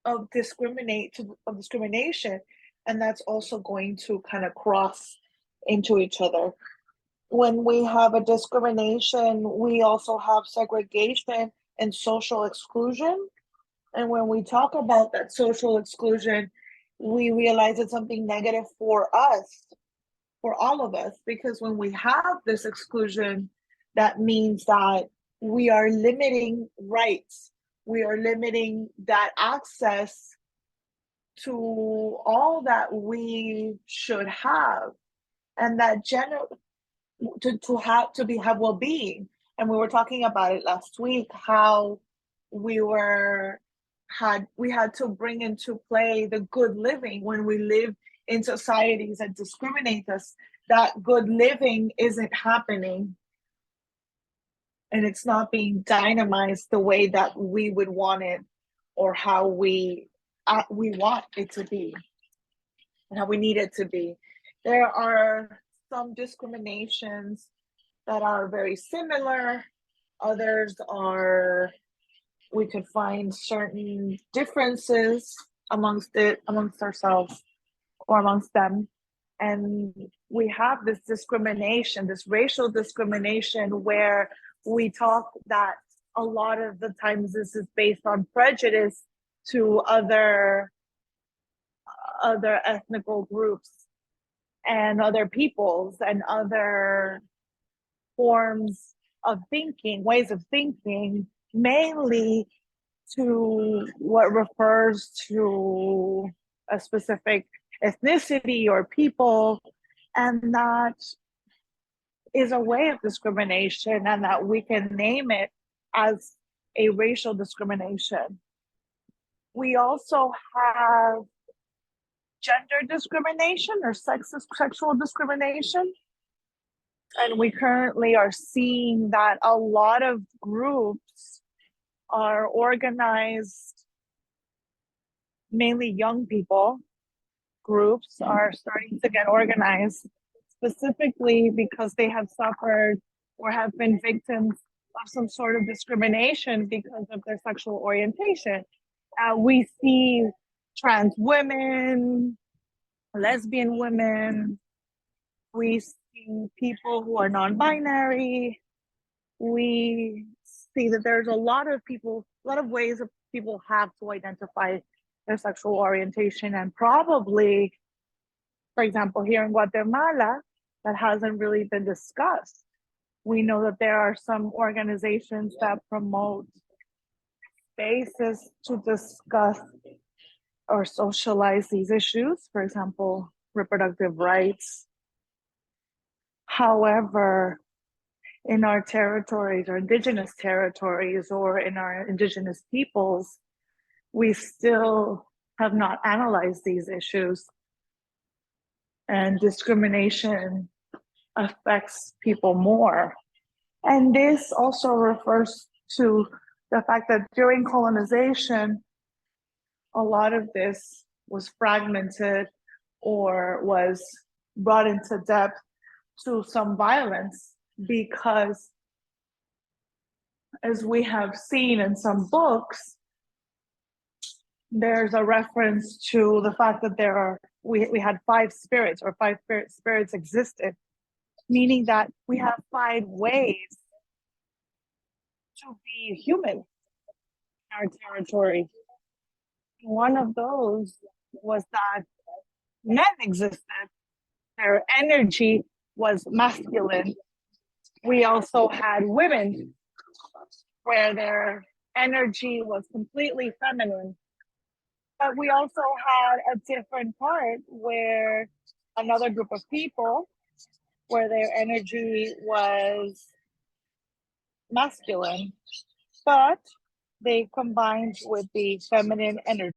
of discrimination, and that's also going to kind of cross into each other. When we have a discrimination, we also have segregation and social exclusion. And when we talk about that social exclusion, we realize it's something negative for us, for all of us, because when we have this exclusion, that means that we are limiting rights. We are limiting that access to all that we should have, and that have well-being. And we were talking about it last week, how we had to bring into play the good living. When we live in societies that discriminate us, that good living isn't happening, and it's not being dynamized the way that we would want it, or how we want it to be, and how we need it to be. There are some discriminations that are very similar. Others are, we could find certain differences amongst ourselves or amongst them. And we have this discrimination, this racial discrimination, where we talk that a lot of the times this is based on prejudice to other ethnical groups and other peoples and other forms of thinking, ways of thinking, mainly to what refers to a specific ethnicity or people. And that is a way of discrimination, and that we can name it as a racial discrimination. We also have gender discrimination or sexual discrimination. And we currently are seeing that a lot of groups are organized, mainly young people groups are starting to get organized, specifically because they have suffered or have been victims of some sort of discrimination because of their sexual orientation. We see trans women, lesbian women, we see people who are non-binary. We see that there's a lot of ways that people have to identify their sexual orientation. And probably, for example, here in Guatemala, that hasn't really been discussed. We know that there are some organizations that promote spaces to discuss or socialize these issues, for example, reproductive rights. However, in our territories or indigenous territories or in our indigenous peoples, we still have not analyzed these issues. And discrimination affects people more. And this also refers to the fact that during colonization, a lot of this was fragmented or was brought into depth to some violence, because as we have seen in some books, there's a reference to the fact that we had 5 spirits, or 5 spirits existed, meaning that we have 5 ways to be human in our territory. One of those was that men existed, their energy was masculine. We also had women where their energy was completely feminine. But we also had a different part where another group of people where their energy was masculine, but they combined with the feminine energy.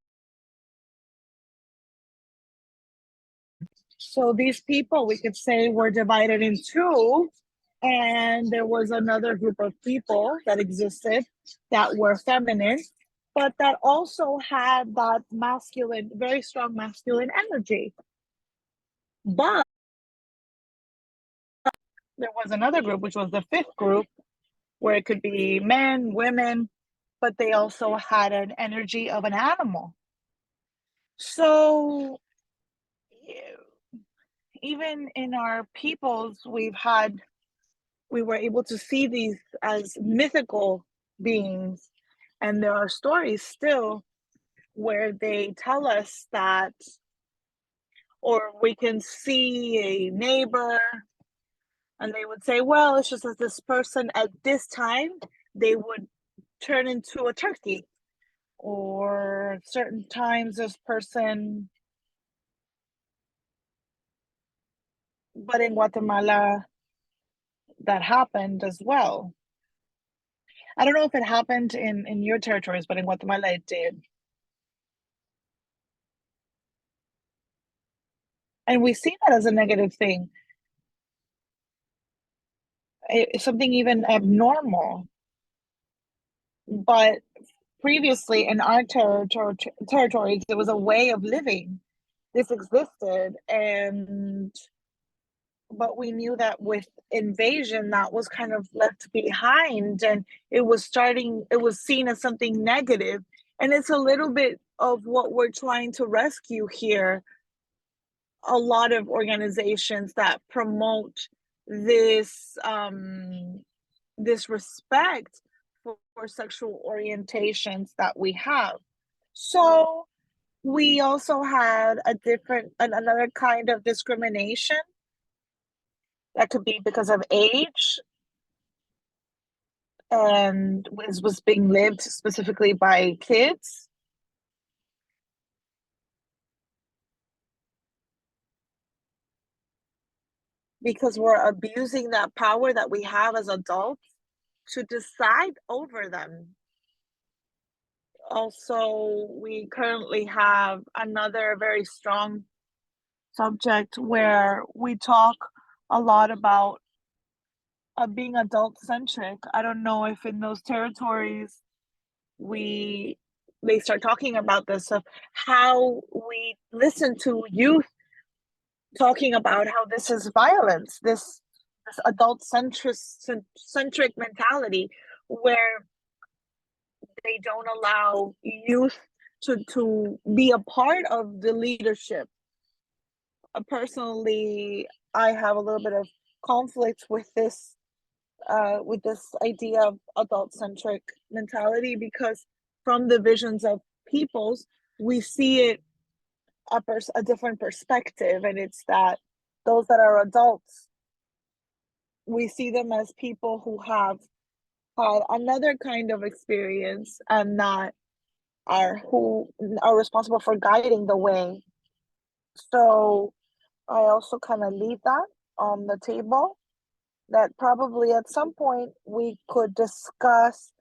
So these people, we could say, were divided in two, and there was another group of people that existed that were feminine, but that also had that masculine, very strong masculine energy. But there was another group, which was the fifth group, where it could be men, women, but they also had an energy of an animal. So even in our peoples, we were able to see these as mythical beings. And there are stories still where they tell us that, or we can see a neighbor and they would say, well, it's just that this person at this time, they would turn into a turkey. Or certain times this person, but in Guatemala, that happened as well. I don't know if it happened in your territories, but in Guatemala it did. And we see that as a negative thing. It's something even abnormal. But previously in our territories, it was a way of living. This existed, and but we knew that with invasion, that was kind of left behind, and it was seen as something negative. And it's a little bit of what we're trying to rescue here. A lot of organizations that promote this this respect for sexual orientations that we have. So we also had another kind of discrimination that could be because of age and was being lived specifically by kids. Because we're abusing that power that we have as adults to decide over them. Also, we currently have another very strong subject where we talk a lot about being adult centric. I don't know if in those territories they start talking about this, of how we listen to youth talking about how this is violence, this adult centric mentality where they don't allow youth to be a part of the leadership. Personally, I have a little bit of conflict with this idea of adult-centric mentality, because from the visions of peoples, we see it a different perspective, and it's that those that are adults, we see them as people who have had another kind of experience and not who are responsible for guiding the way. So I also kind of leave that on the table, that probably at some point we could discuss,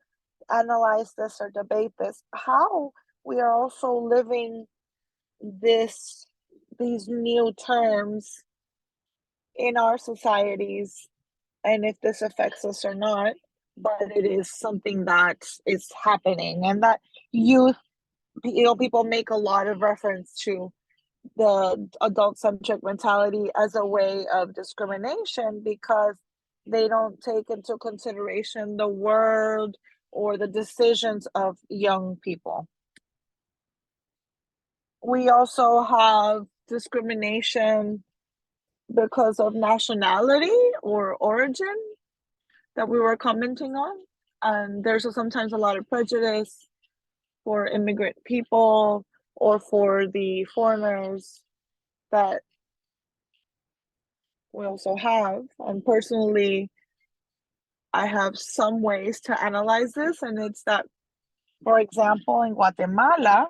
analyze this, or debate this, how we are also living these new terms in our societies, and if this affects us or not. But it is something that is happening, and that youth, people make a lot of reference to the adult-centric mentality as a way of discrimination, because they don't take into consideration the world or the decisions of young people. We also have discrimination because of nationality or origin that we were commenting on. And there's sometimes a lot of prejudice for immigrant people or for the foreigners that we also have. And personally, I have some ways to analyze this, and it's that, for example, in Guatemala,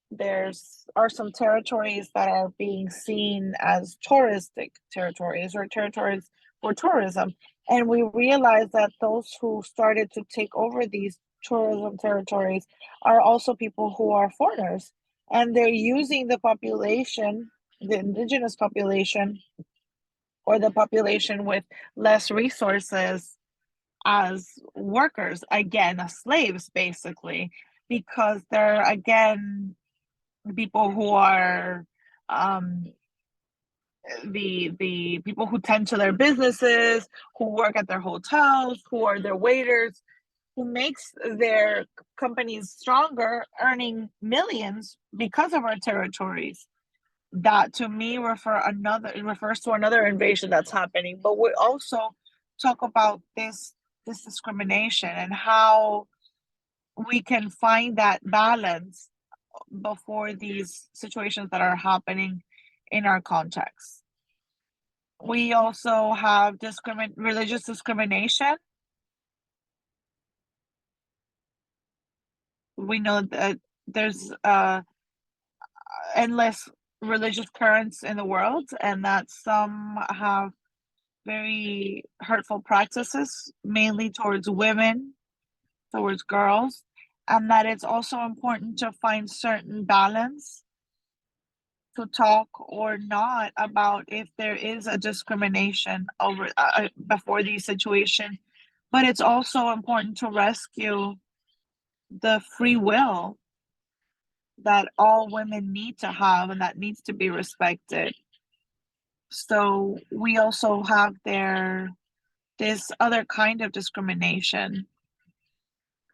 there's are some territories that are being seen as touristic territories or territories for tourism. And we realize that those who started to take over these tourism territories are also people who are foreigners. And they're using the population, the indigenous population, or the population with less resources as workers, again, as slaves, basically, because they're, again, people who are um, the people who tend to their businesses, who work at their hotels, who are their waiters, who makes their companies stronger, earning millions because of our territories. That to me refers to another invasion that's happening. But we also talk about this discrimination and how we can find that balance before these situations that are happening in our context. We also have religious discrimination. We know that there's endless religious currents in the world, and that some have very hurtful practices, mainly towards women, towards girls, and that it's also important to find certain balance to talk or not about if there is a discrimination over before these situations. But it's also important to rescue the free will that all women need to have and that needs to be respected. So we also have this other kind of discrimination.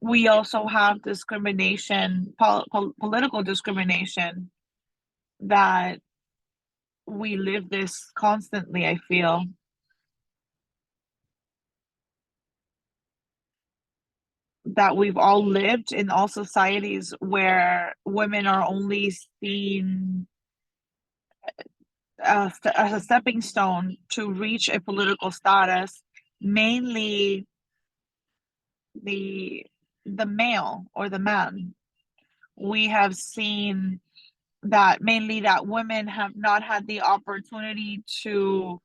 We also have discrimination, political discrimination, that we live this constantly, I feel. That we've all lived in all societies where women are only seen as a stepping stone to reach a political status, mainly the the male or the man. We have seen that mainly that women have not had the opportunity to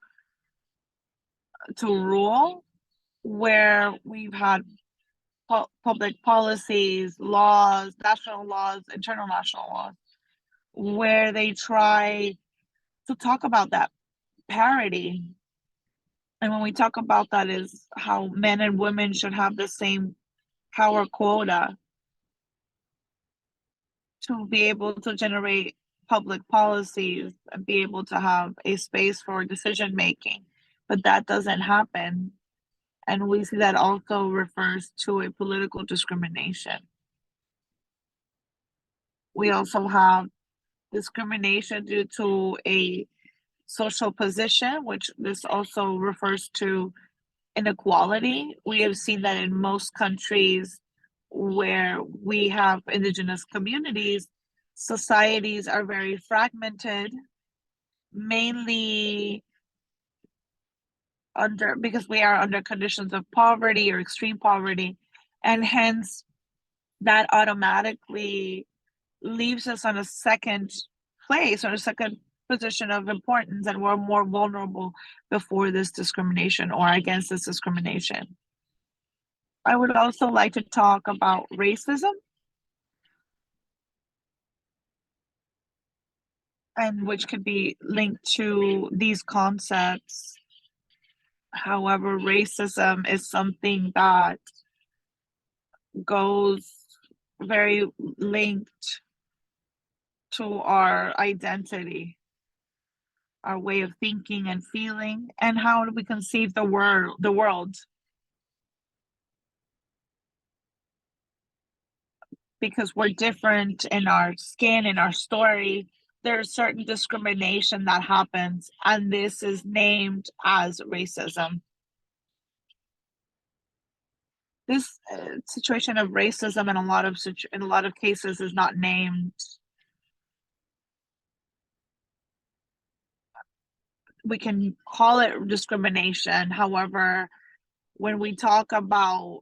rule, where we've had public policies, laws, national laws, international laws, where they try to talk about that parity. And when we talk about that, is how men and women should have the same power quota to be able to generate public policies and be able to have a space for decision making. But that doesn't happen. And we see that also refers to a political discrimination. We also have discrimination due to a social position, which this also refers to inequality. We have seen that in most countries where we have indigenous communities, societies are very fragmented, mainly because we are under conditions of poverty or extreme poverty, and hence that automatically leaves us on a second place or a second position of importance, and we're more vulnerable before this discrimination or against this discrimination. I would also like to talk about racism, and which could be linked to these concepts. However, racism is something that goes very linked to our identity, our way of thinking and feeling, and how we conceive the world. Because we're different in our skin, in our story, there's certain discrimination that happens, and this is named as racism. this situation of racism in a lot of cases is not named. We can call it discrimination. However, when we talk about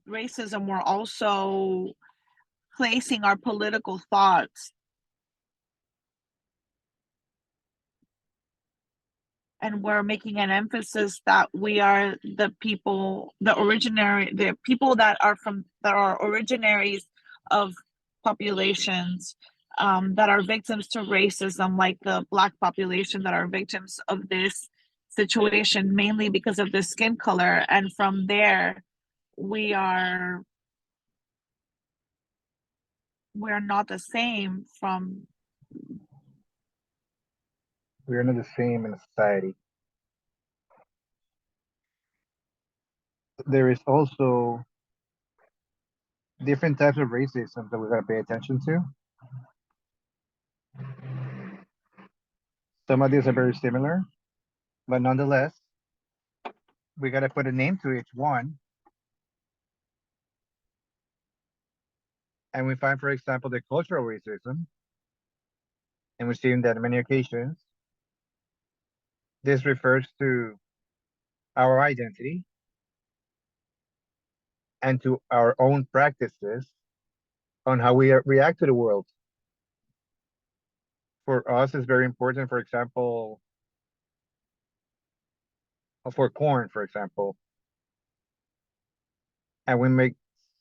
racism, we're also placing our political thoughts, and we're making an emphasis that we are the people, the people that are originaries of populations that are victims to racism, like the Black population that are victims of this situation, mainly because of the skin color. And from there, we are we're not the same from. We are not the same in society. There is also different types of racism that we gotta pay attention to. Some of these are very similar, but nonetheless, we gotta put a name to each one. And we find, for example, the cultural racism, and we've seen that on many occasions. This refers to our identity and to our own practices on how we react to the world. For us, it's very important, for example, for corn, for example, and we make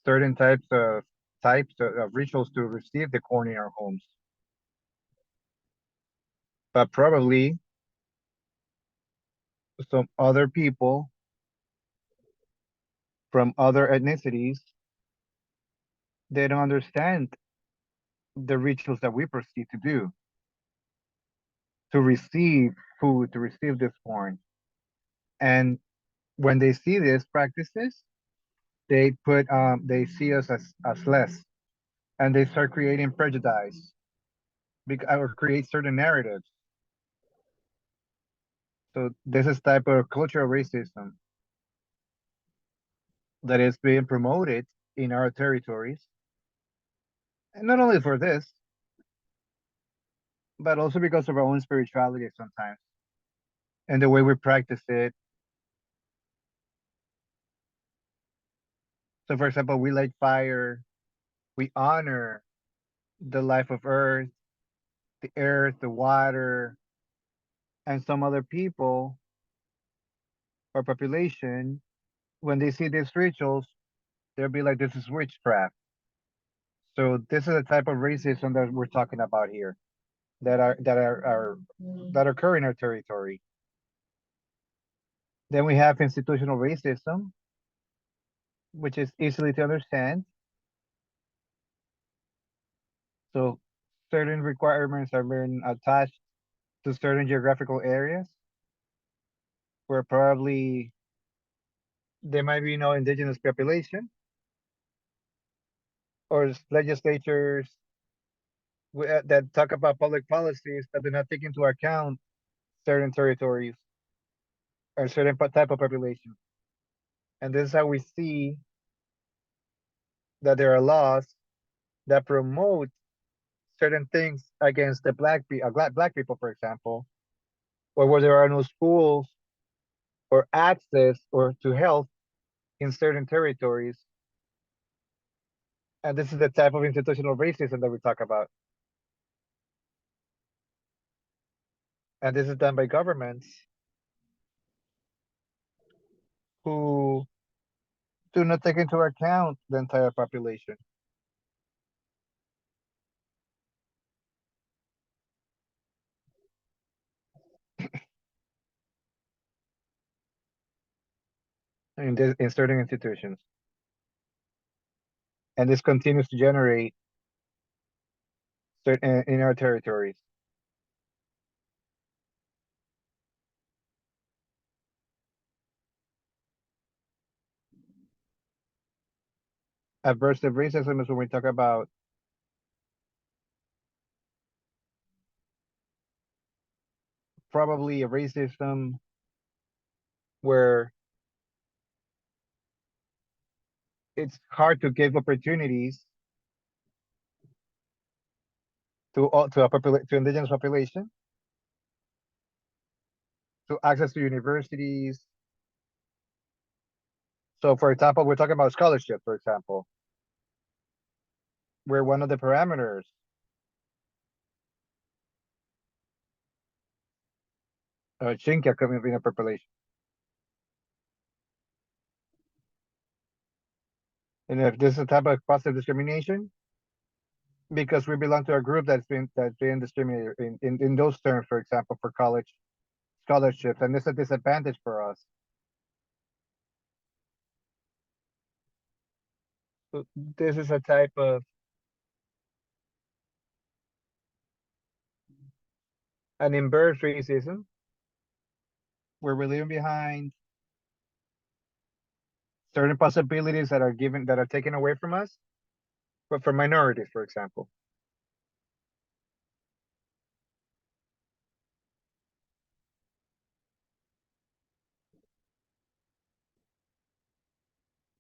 certain types of rituals to receive the corn in our homes. But probably some other people from other ethnicities, they don't understand the rituals that we proceed to do to receive food, to receive this corn. And when they see these practices, they see us as less, and they start creating prejudice or create certain narratives. So this is type of cultural racism that is being promoted in our territories. And not only for this, but also because of our own spirituality sometimes and the way we practice it. So for example, we light fire, we honor the life of earth, the water, and some other people or population, when they see these rituals, they'll be like, this is witchcraft. So this is the type of racism that we're talking about here, that occur in our territory. Then we have institutional racism, which is easily to understand. So certain requirements are being attached to certain geographical areas where probably there might be no indigenous population or legislatures that talk about public policies that do not take into account certain territories or certain type of population. And this is how we see that there are laws that promote certain things against the black people, for example, or where there are no schools or access or to health in certain territories. And this is the type of institutional racism that we talk about. And this is done by governments who do not take into account the entire population. In certain institutions. And this continues to generate in our territories. Aversive racism is when we talk about probably a racism where it's hard to give opportunities to all to indigenous population, to access to universities. So, for example, we're talking about scholarship, for example, where one of the parameters Chinkia coming in a population. And if this is a type of positive discrimination, because we belong to a group that's been discriminated in those terms, for example, for college scholarships, and it's a disadvantage for us. So this is a type of an inverse racism where we're leaving behind certain possibilities that are taken away from us, but for minorities, for example.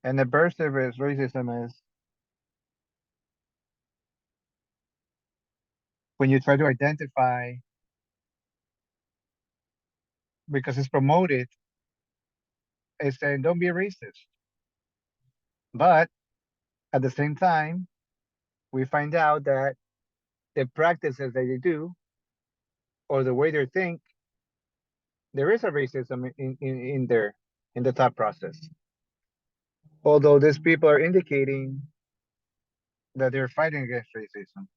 And aversive is racism is when you try to identify because it's promoted, it's saying don't be a racist. But at the same time, we find out that the practices that they do or the way they think, there is a racism in there in the thought process. Although these people are indicating that they're fighting against racism.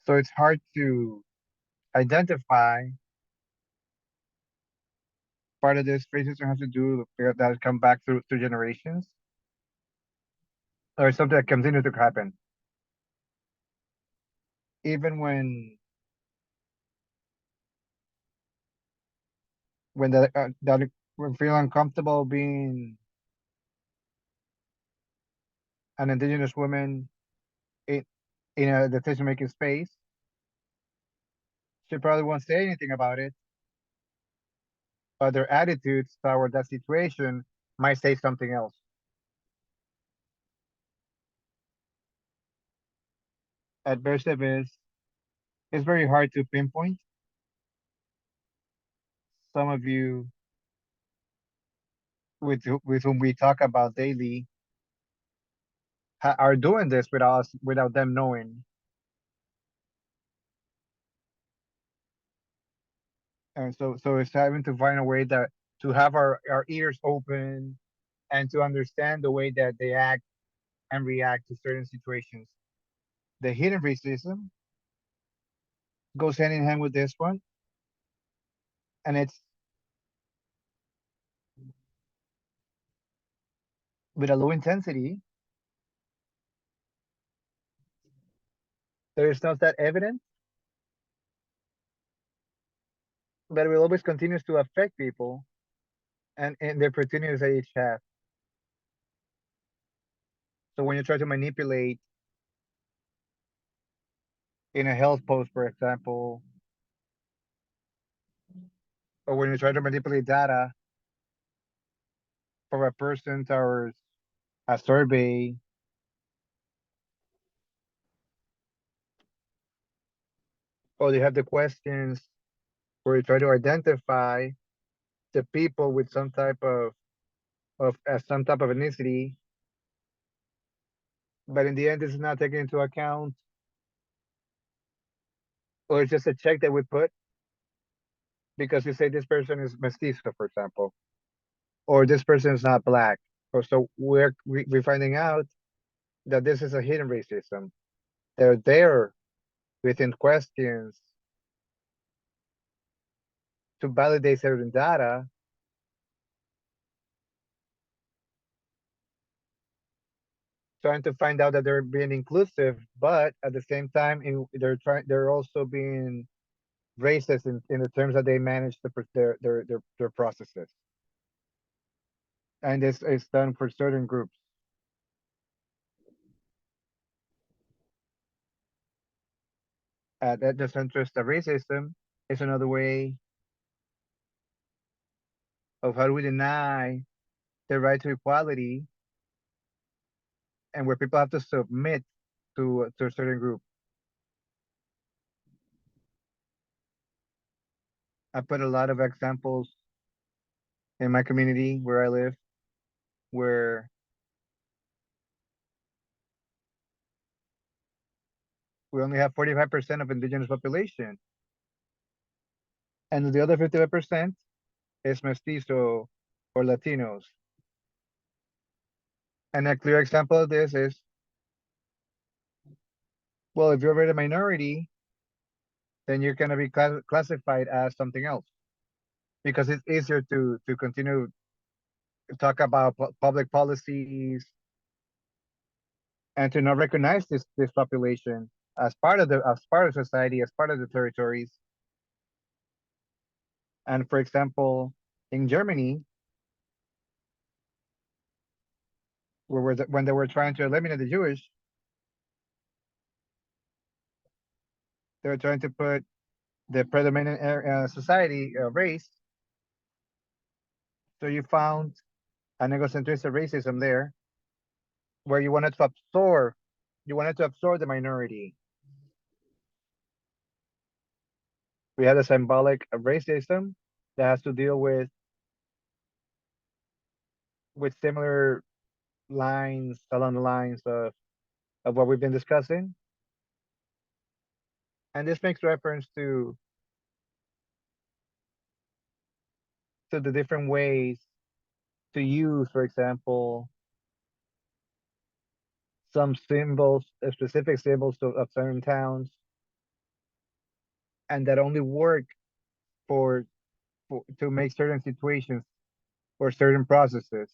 So it's hard to identify part of this racism has to do with that has come back through generations or something that continues to happen. Even when that we feel uncomfortable being an indigenous woman in, in a decision making space, she probably won't say anything about it, but their attitudes toward that situation might say something else. Adversive is very hard to pinpoint. Some of you with whom we talk about daily are doing this without them knowing. And so it's having to find a way that to have our ears open and to understand the way that they act and react to certain situations. The hidden racism goes hand in hand with this one, and it's with a low intensity. There is not that evident, but it will always continues to affect people and the opportunities they each have. So when you try to manipulate in a health post, for example, or when you try to manipulate data for a person towards a survey, or you have the questions where you try to identify the people with some type of as some type of ethnicity, but in the end, this is not taken into account, or it's just a check that we put because we say this person is mestizo, for example, or this person is not black, or so we're finding out that this is a hidden racism. They're there within questions to validate certain data, trying to find out that they're being inclusive, but at the same time, they're also being racist in the terms that they manage their processes, and this is done for certain groups. At the centrist of racism is another way of how do we deny the right to equality and where people have to submit to a certain group. I put a lot of examples in my community where I live, where we only have 45% of indigenous population, and the other 55% is mestizo or Latinos. And a clear example of this is, well, if you're already a minority, then you're going to be classified as something else because it's easier to continue to talk about public policies and to not recognize this population as part of society, as part of the territories. And for example, in Germany, when they were trying to eliminate the Jewish, they were trying to put the predominant society race. So you found an egocentristic racism there, where you wanted to absorb the minority. We had a symbolic racism that has to deal with similar lines along the lines of what we've been discussing. And this makes reference to the different ways to use, for example, some symbols, specific symbols of certain towns, and that only work for to make certain situations or certain processes.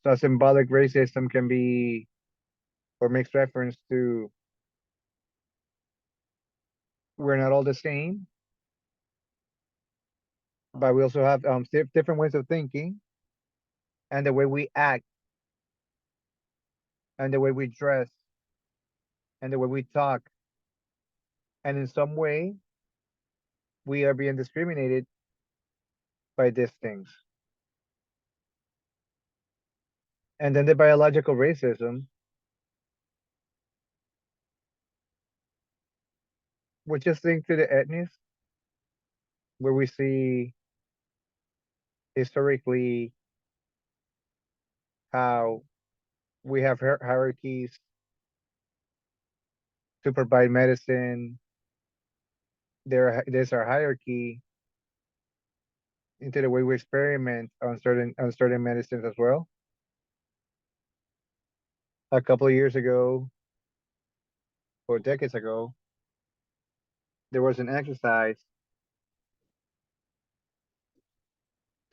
So symbolic racism can be or makes reference to we're not all the same, but we also have different ways of thinking, and the way we act, and the way we dress, and the way we talk, and in some way we are being discriminated by these things. And then the biological racism, which is linked to the ethnies, where we see historically how we have hierarchies to provide medicine. There's our hierarchy into the way we experiment on certain medicines as well. A couple of years ago, or decades ago, there was an exercise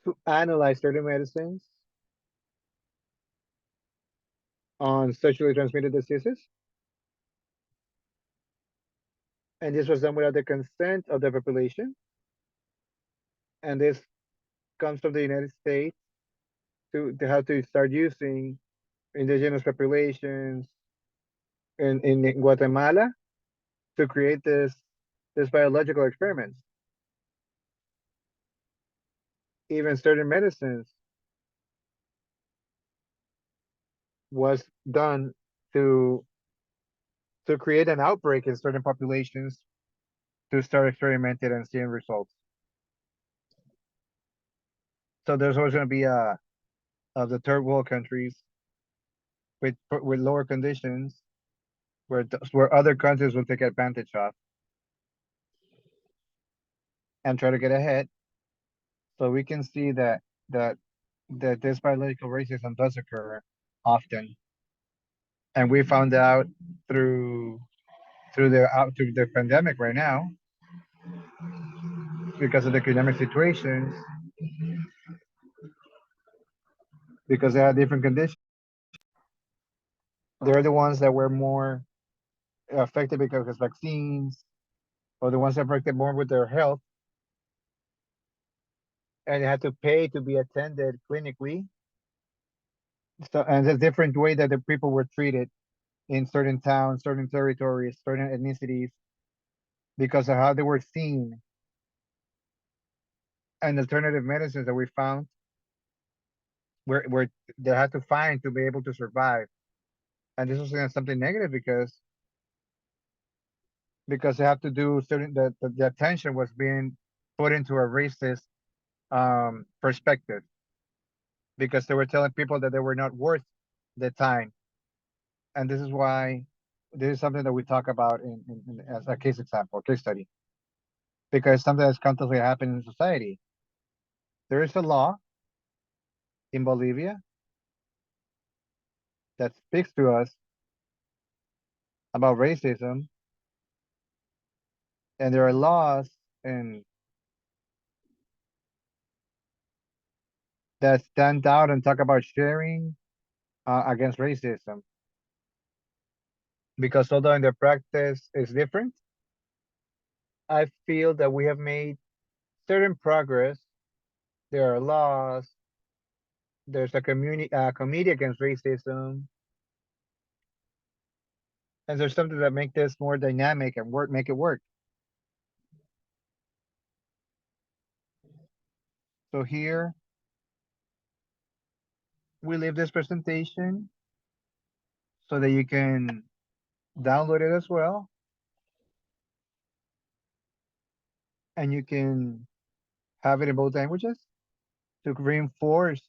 to analyze certain medicines on sexually transmitted diseases. And this was done without the consent of the population. And this comes from the United States to how to start using indigenous populations in Guatemala to create this biological experiments. Even certain medicines was done to create an outbreak in certain populations to start experimenting and seeing results. So there's always going to be of the third world countries with lower conditions where other countries will take advantage of and try to get ahead. So we can see that this biological racism does occur often, and we found out through through the pandemic right now because of the economic situations, because they have different conditions. They're the ones that were more affected because of vaccines, or the ones affected more with their health, and they had to pay to be attended clinically. So, and the different way that the people were treated in certain towns, certain territories, certain ethnicities, because of how they were seen, and alternative medicines that we found where they have to find to be able to survive. And this was something negative because they have to do certain the attention was being put into a racist perspective because they were telling people that they were not worth the time. And this is why this is something that we talk about as a case example, case study, because something that's constantly happening in society. There is a law in Bolivia that speaks to us about racism, and there are laws and that stand out and talk about sharing against racism. Because although in the practice is different, I feel that we have made certain progress. There are laws. There's a committee against racism, and there's something that make this more dynamic and make it work. So here we leave this presentation so that you can download it as well, and you can have it in both languages to reinforce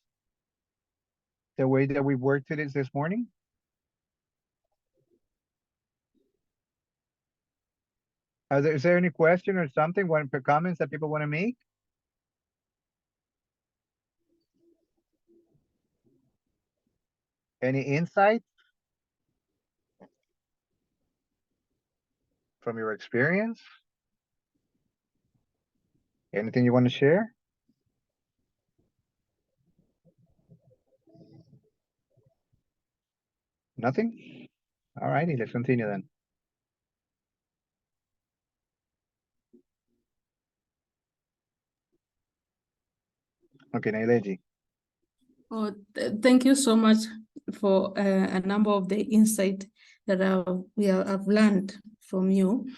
the way that we worked it this morning. Is there any question or something, comments that people want to make? Any insights from your experience? Anything you want to share? Nothing? All righty, let's continue then. Okay, Naileji. Oh, thank you so much for a number of the insight that I've learned from you.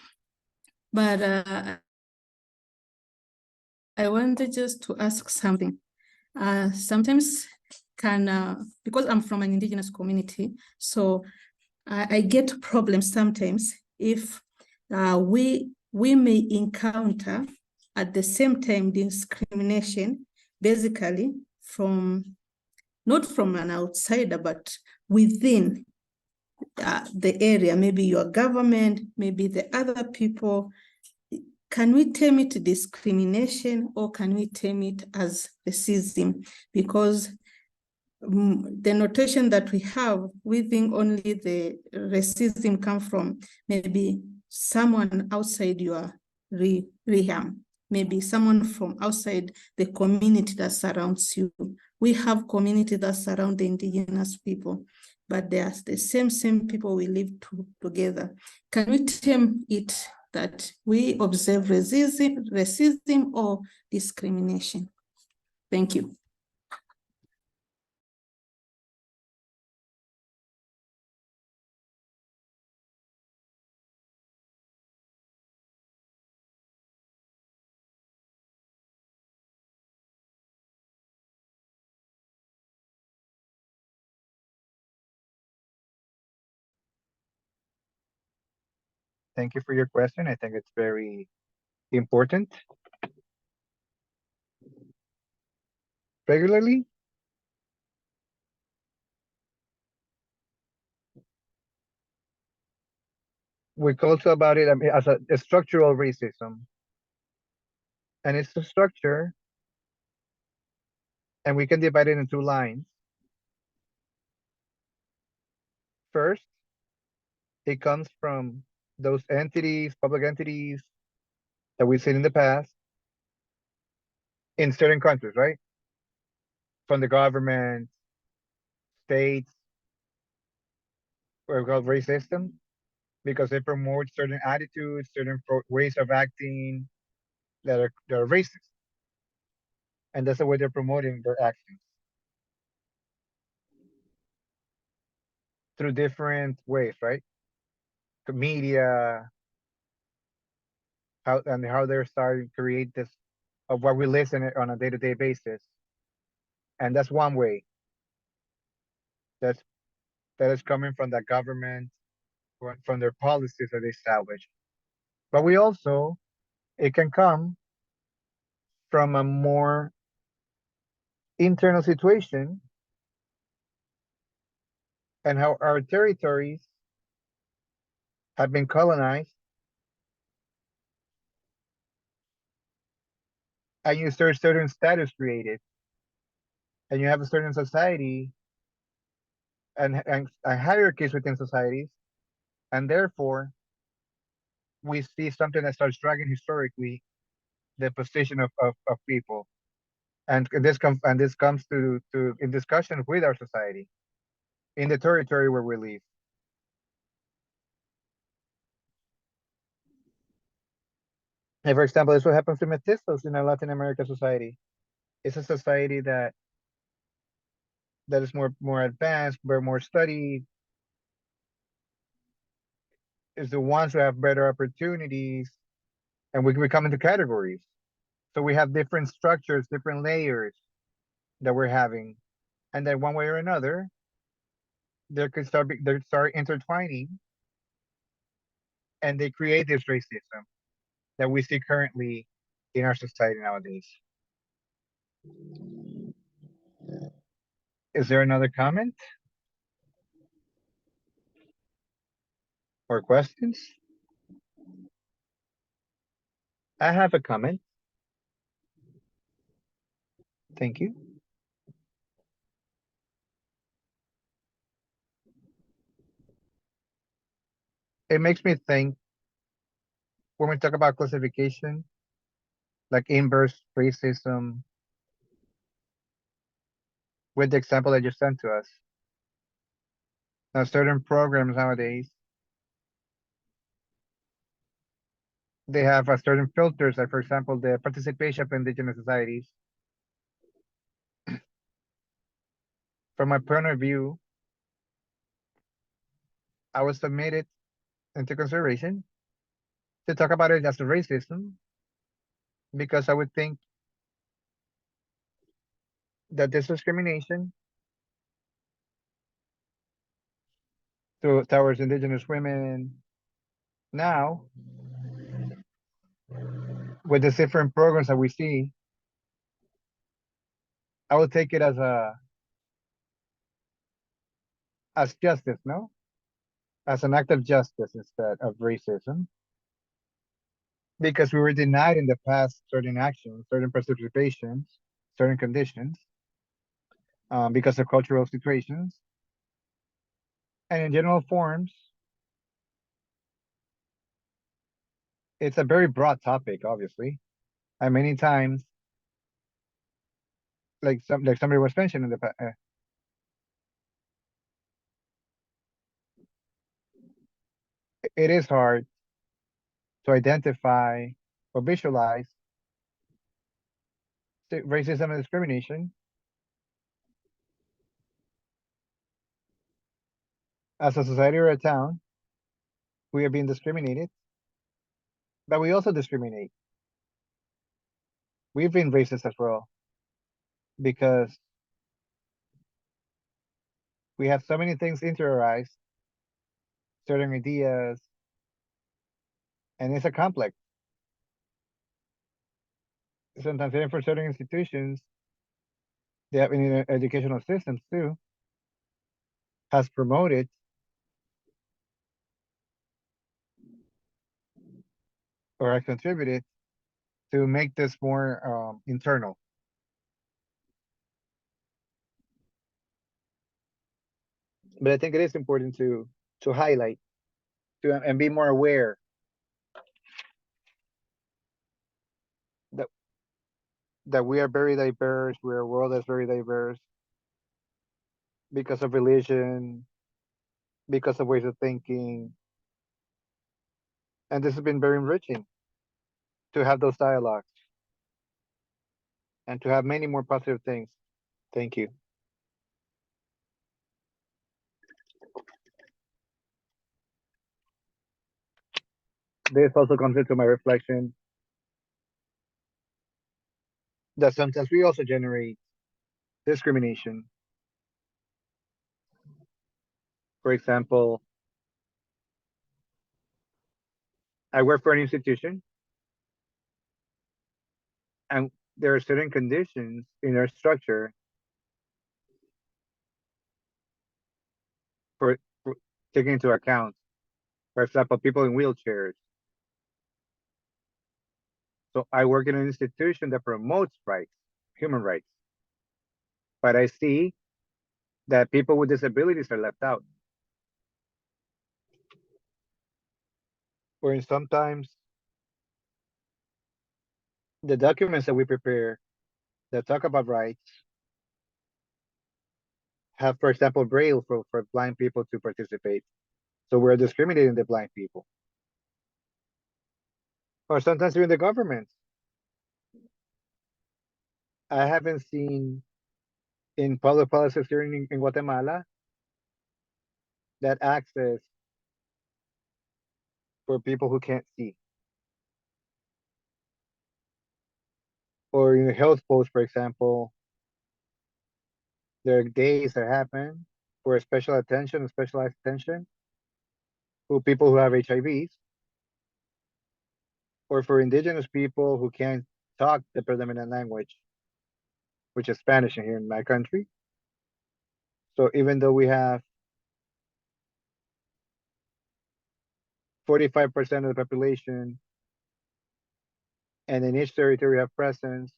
But I wanted just to ask something. Sometimes because I'm from an Indigenous community, so I get problems sometimes if we may encounter at the same time discrimination, basically not from an outsider, but within the area, maybe your government, maybe the other people. Can we term it discrimination or can we term it as racism? Because the notation that we have, we think only the racism come from maybe someone outside your realm, maybe someone from outside the community that surrounds you. We have community that surround the Indigenous people, but they are the same people we live together. Can we term it that we observe racism or discrimination? Thank you. Thank you for your question. I think it's very important. Regularly, we also about it as a structural racism. And it's a structure, and we can divide it in two lines. First, it comes from those entities, public entities that we've seen in the past in certain countries, right? From the government, states, or called race system, because they promote certain attitudes, certain ways of acting that are racist. And that's the way they're promoting their actions through different ways, right? The media, how they're starting to create this of what we listen on a day-to-day basis. And that's one way. that's that is coming from the government, from their policies that they establish. But we also, it can come from a more internal situation and how our territories have been colonized, and you start certain status created, and you have a certain society and hierarchies within societies, and therefore we see something that starts dragging historically the position of people. And this comes to in discussion with our society in the territory where we live. And for example, this is what happens to mestizos in a Latin American society. It's a society that is more advanced, more studied, is the ones who have better opportunities, and we come into categories. So we have different structures, different layers that we're having, and then one way or another, they start intertwining, and they create this racism that we see currently in our society nowadays. Is there another comment or questions? I have a comment. Thank you. It makes me think when we talk about classification, like inverse racism, with the example that you sent to us. Now, certain programs nowadays, they have a certain filters, like for example, the participation of indigenous societies. From my point of view, I would submit it into consideration to talk about it as a racism, because I would think that this discrimination towards indigenous women now, with the different programs that we see, I would take it as justice, no? As an act of justice instead of racism, because we were denied in the past certain actions, certain participations, certain conditions, because of cultural situations. And in general forms, it's a very broad topic, obviously. And many times, like somebody was mentioning in the past, it is hard to identify or visualize racism and discrimination as a society or a town. We are being discriminated, but we also discriminate. We've been racist as well because we have so many things interiorized, certain ideas, and it's a complex. Sometimes even for certain institutions, they have in educational systems too, has promoted or has contributed to make this more internal. But I think it is important to highlight and be more aware that that we are very diverse. We're a world that's very diverse because of religion, because of ways of thinking, and this has been very enriching to have those dialogues and to have many more positive things. Thank you. This also comes into my reflection that sometimes we also generate discrimination For example, I work for an institution and there are certain conditions in our structure for taking into account. For example, people in wheelchairs. So I work in an institution that promotes rights, human rights, but I see that people with disabilities are left out. Or sometimes the documents that we prepare that talk about rights have, for example, Braille for blind people to participate. So we're discriminating the blind people. Or sometimes even the government. I haven't seen in public policies here in Guatemala that access for people who can't see. Or in the health post, for example, there are days that happen for special attention, specialized attention for people who have HIVs, or for indigenous people who can't talk the predominant language, which is Spanish here in my country. So even though we have 45% of the population, and in each territory have presence,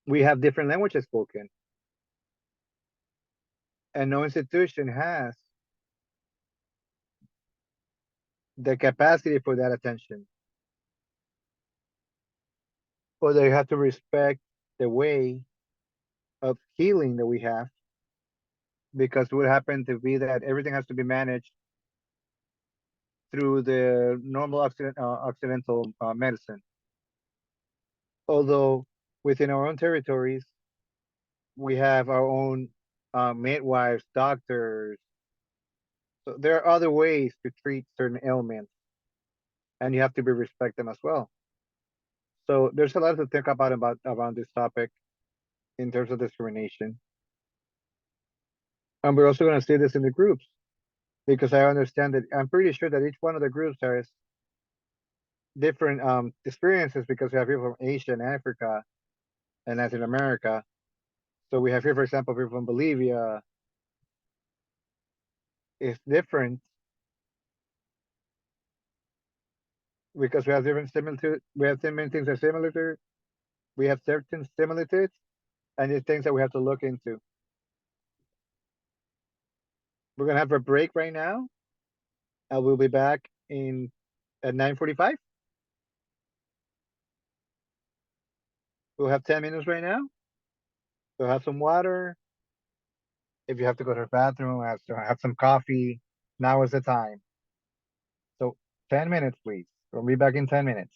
we have different languages spoken. And no institution has the capacity for that attention. Or they have to respect the way of healing that we have, because what happened to be that everything has to be managed through the normal Occidental medicine. Although within our own territories, we have our own midwives, doctors. So there are other ways to treat certain ailments, and you have to be respect them as well. So there's a lot to think about around this topic in terms of discrimination. And we're also going to see this in the groups, because I understand that I'm pretty sure that each one of the groups has different experiences, because we have people from Asia and Africa and Latin America. So we have here, for example, people from Bolivia. It's different because we have different similitude. We have many things that are similar to. We have certain similitudes, and it's things that we have to look into. We're gonna have a break right now, and we'll be back in at 9:45. We'll have 10 minutes right now. We'll have some water. If you have to go to the bathroom, have some coffee. Now is the time. So 10 minutes, please. We'll be back in 10 minutes.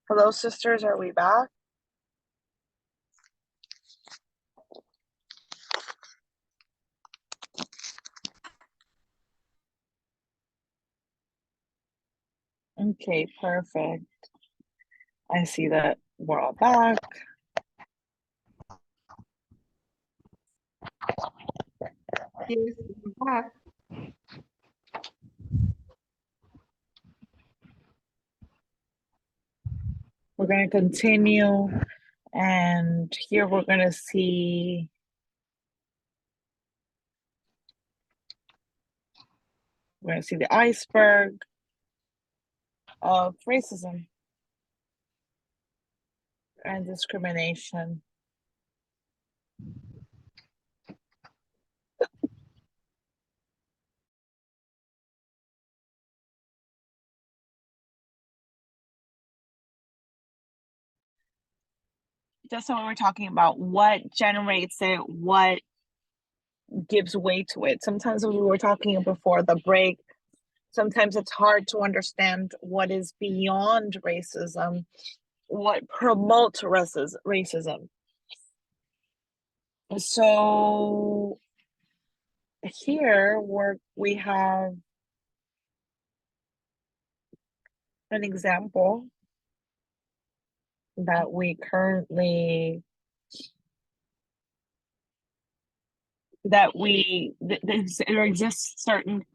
Hello, sisters, are we back? Okay, perfect. I see that we're all back. Yes, we're back. We're going to continue, and here we're going to see the iceberg of racism and discrimination. Just so we were talking about what generates it, what gives way to it. Sometimes we were talking before the break, sometimes it's hard to understand what is beyond racism, what promotes racism. So here we have an example that we currently there exist certain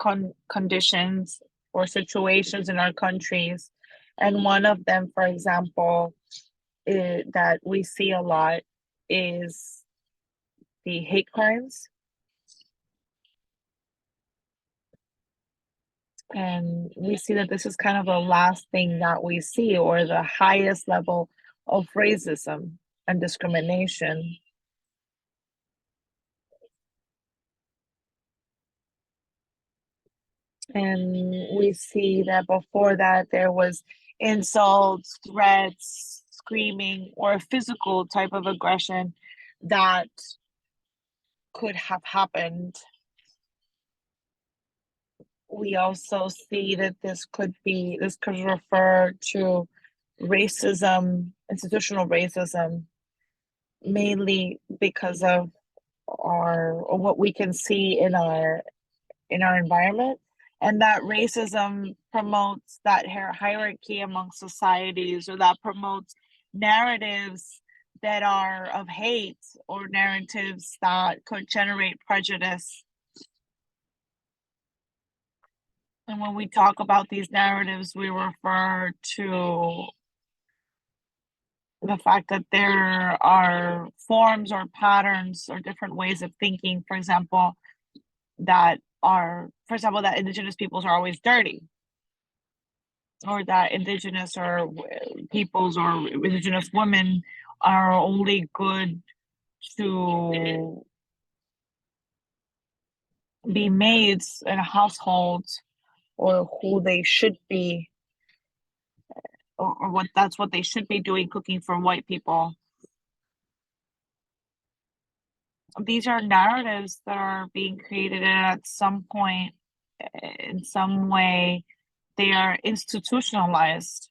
conditions or situations in our countries, and one of them, for example, that we see a lot is the hate crimes. And we see that this is kind of the last thing that we see, or the highest level of racism and discrimination. And we see that before that there was insults, threats, screaming, or a physical type of aggression that could have happened. We also see that this could refer to racism, institutional racism, mainly because of what we can see in our environment, and that racism promotes that hierarchy among societies, or that promotes narratives that are of hate, or narratives that could generate prejudice. And when we talk about these narratives, we refer to the fact that there are forms or patterns or different ways of thinking, for example, that Indigenous peoples are always dirty, or that Indigenous or peoples or Indigenous women are only good to be maids in a household, or who they should be, or what they should be doing, cooking for white people. These are narratives that are being created, and at some point, in some way, they are institutionalized,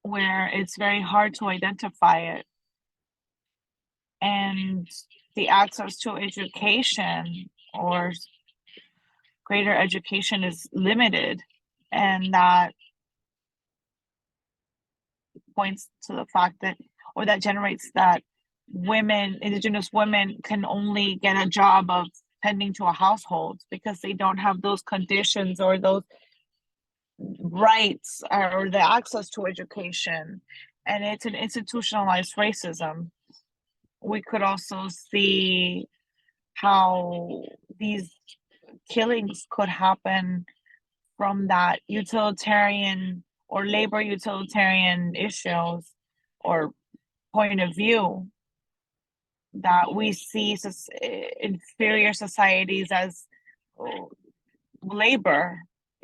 where it's very hard to identify it. And the access to education or greater education is limited, and that points to the fact that, or that generates that Indigenous women can only get a job of tending to a household, because they don't have those conditions or those rights or the access to education, and it's an institutionalized racism. We could also see how these killings could happen from that utilitarian or labor utilitarian issues or point of view, that we see inferior societies as labor,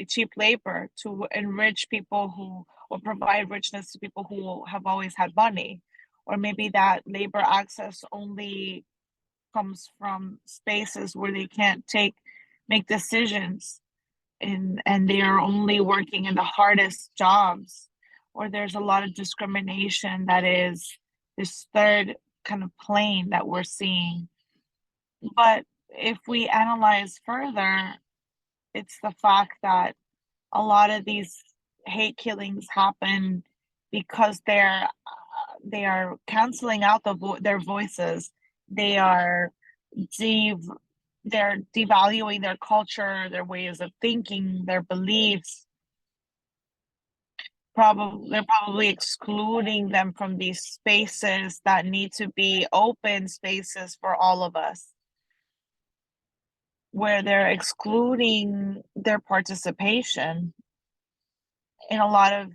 cheap labor, to enrich people who, or provide richness to people who have always had money. Or maybe that labor access only comes from spaces where they can't make decisions and they are only working in the hardest jobs, or there's a lot of discrimination that is this third kind of plane that we're seeing. But if we analyze further, it's the fact that a lot of these hate killings happen because they are canceling out their voices. They are they're devaluing their culture, their ways of thinking, their beliefs. They're probably excluding them from these spaces that need to be open spaces for all of us, where they're excluding their participation. In a lot of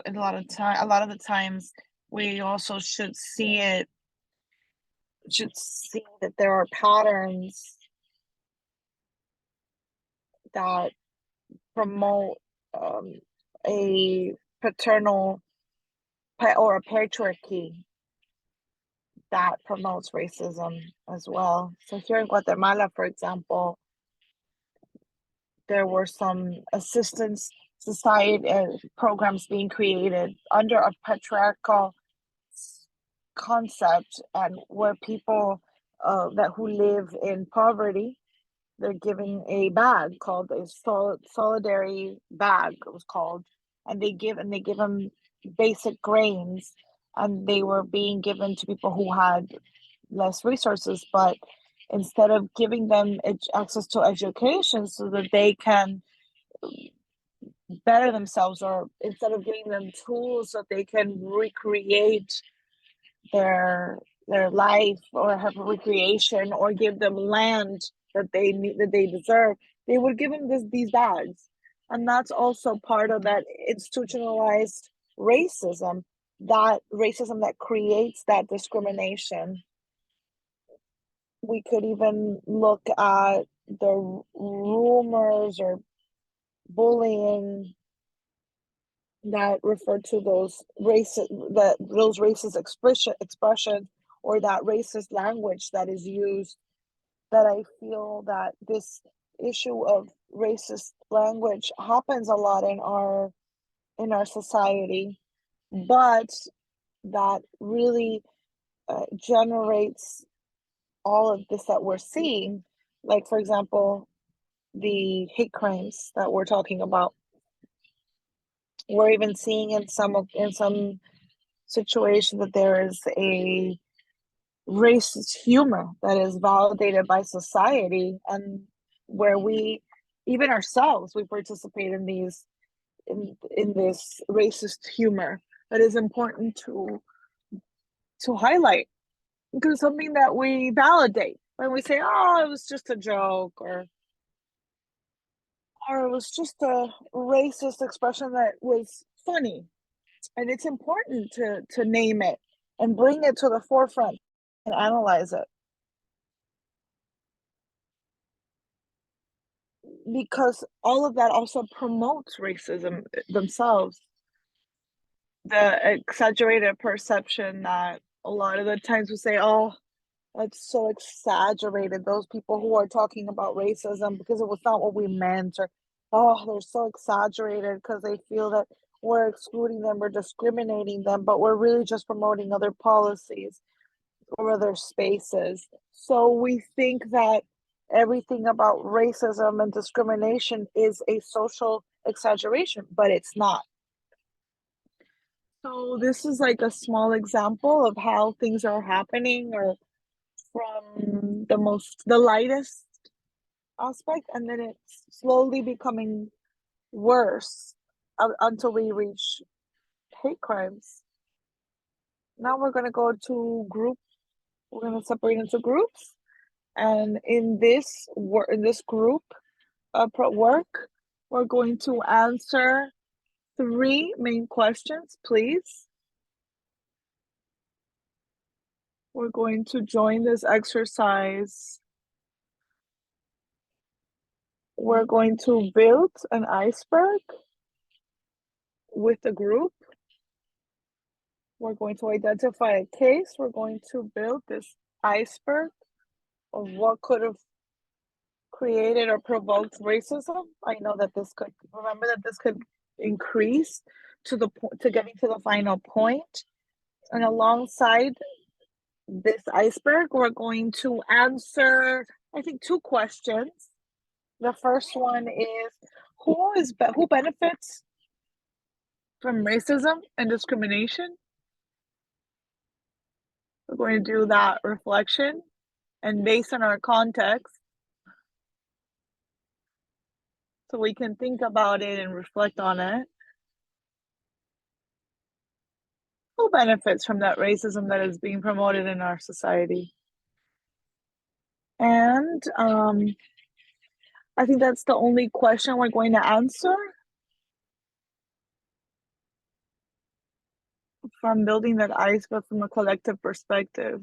a lot of the times, we also should see that there are patterns that promote a paternal or a patriarchy that promotes racism as well. So here in Guatemala, for example, there were some assistance society programs being created under a patriarchal concept, and where people who live in poverty, they're given a bag called a solidarity bag, it was called, and they give them basic grains, and they were being given to people who had less resources. But instead of giving them access to education so that they can better themselves, or instead of giving them tools so they can recreate their life or have a recreation, or give them land that they need, that they deserve, they would give them these bags. And that's also part of that institutionalized racism, that creates that discrimination. We could even look at the rumors or bullying that refer to those racist expression or that racist language that is used. That I feel that this issue of racist language happens a lot in our society, but that really generates all of this that we're seeing. Like, for example, the hate crimes that we're talking about. We're even seeing in some situations that there is a racist humor that is validated by society, and where we, even ourselves, we participate in this racist humor that is important to highlight, because it's something that we validate when we say, oh, it was just a joke, or it was just a racist expression that was funny. And it's important to name it and bring it to the forefront and analyze it, because all of that also promotes racism themselves. The exaggerated perception that a lot of the times we say, oh, that's so exaggerated, those people who are talking about racism, because it was not what we meant, or oh, they're so exaggerated because they feel that we're excluding them or discriminating them, but we're really just promoting other policies or other spaces. So we think that everything about racism and discrimination is a social exaggeration, but it's not. So this is like a small example of how things are happening, or from the lightest aspect, and then it's slowly becoming worse until we reach hate crimes. Now we're going to go to groups. We're going to separate into groups, and in this group work, we're going to answer 3 main questions, please. We're going to join this exercise. We're going to build an iceberg with the group. We're going to identify a case. We're going to build this iceberg of what could have created or provoked racism. I know that this could, remember that this could increase to the point, to getting to the final point. And alongside this iceberg, we're going to answer, I think, two questions. The first one is who benefits from racism and discrimination? We're going to do that reflection, and based on our context, so we can think about it and reflect on it. Who benefits from that racism that is being promoted in our society? And I think that's the only question we're going to answer from building that iceberg from a collective perspective.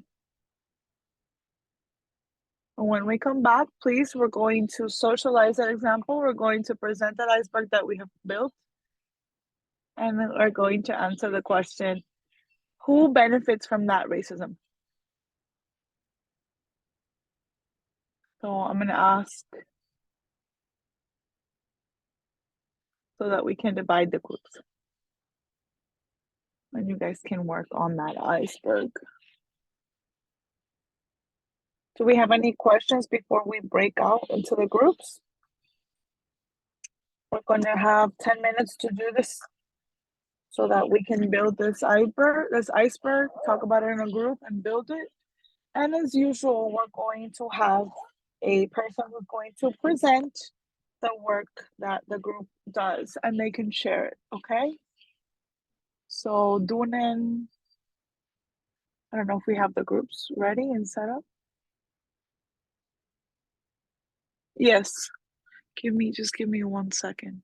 And when we come back, please, we're going to socialize that example. We're going to present that iceberg that we have built. And then we're going to answer the question, who benefits from that racism? So I'm going to ask so that we can divide the groups. And you guys can work on that iceberg. Do we have any questions before we break out into the groups? We're going to have 10 minutes to do this so that we can build this iceberg, talk about it in a group and build it. And as usual, we're going to have a person who's going to present the work that the group does and they can share it, okay? So Dunan, I don't know if we have the groups ready and set up. Yes, just give me 1 second.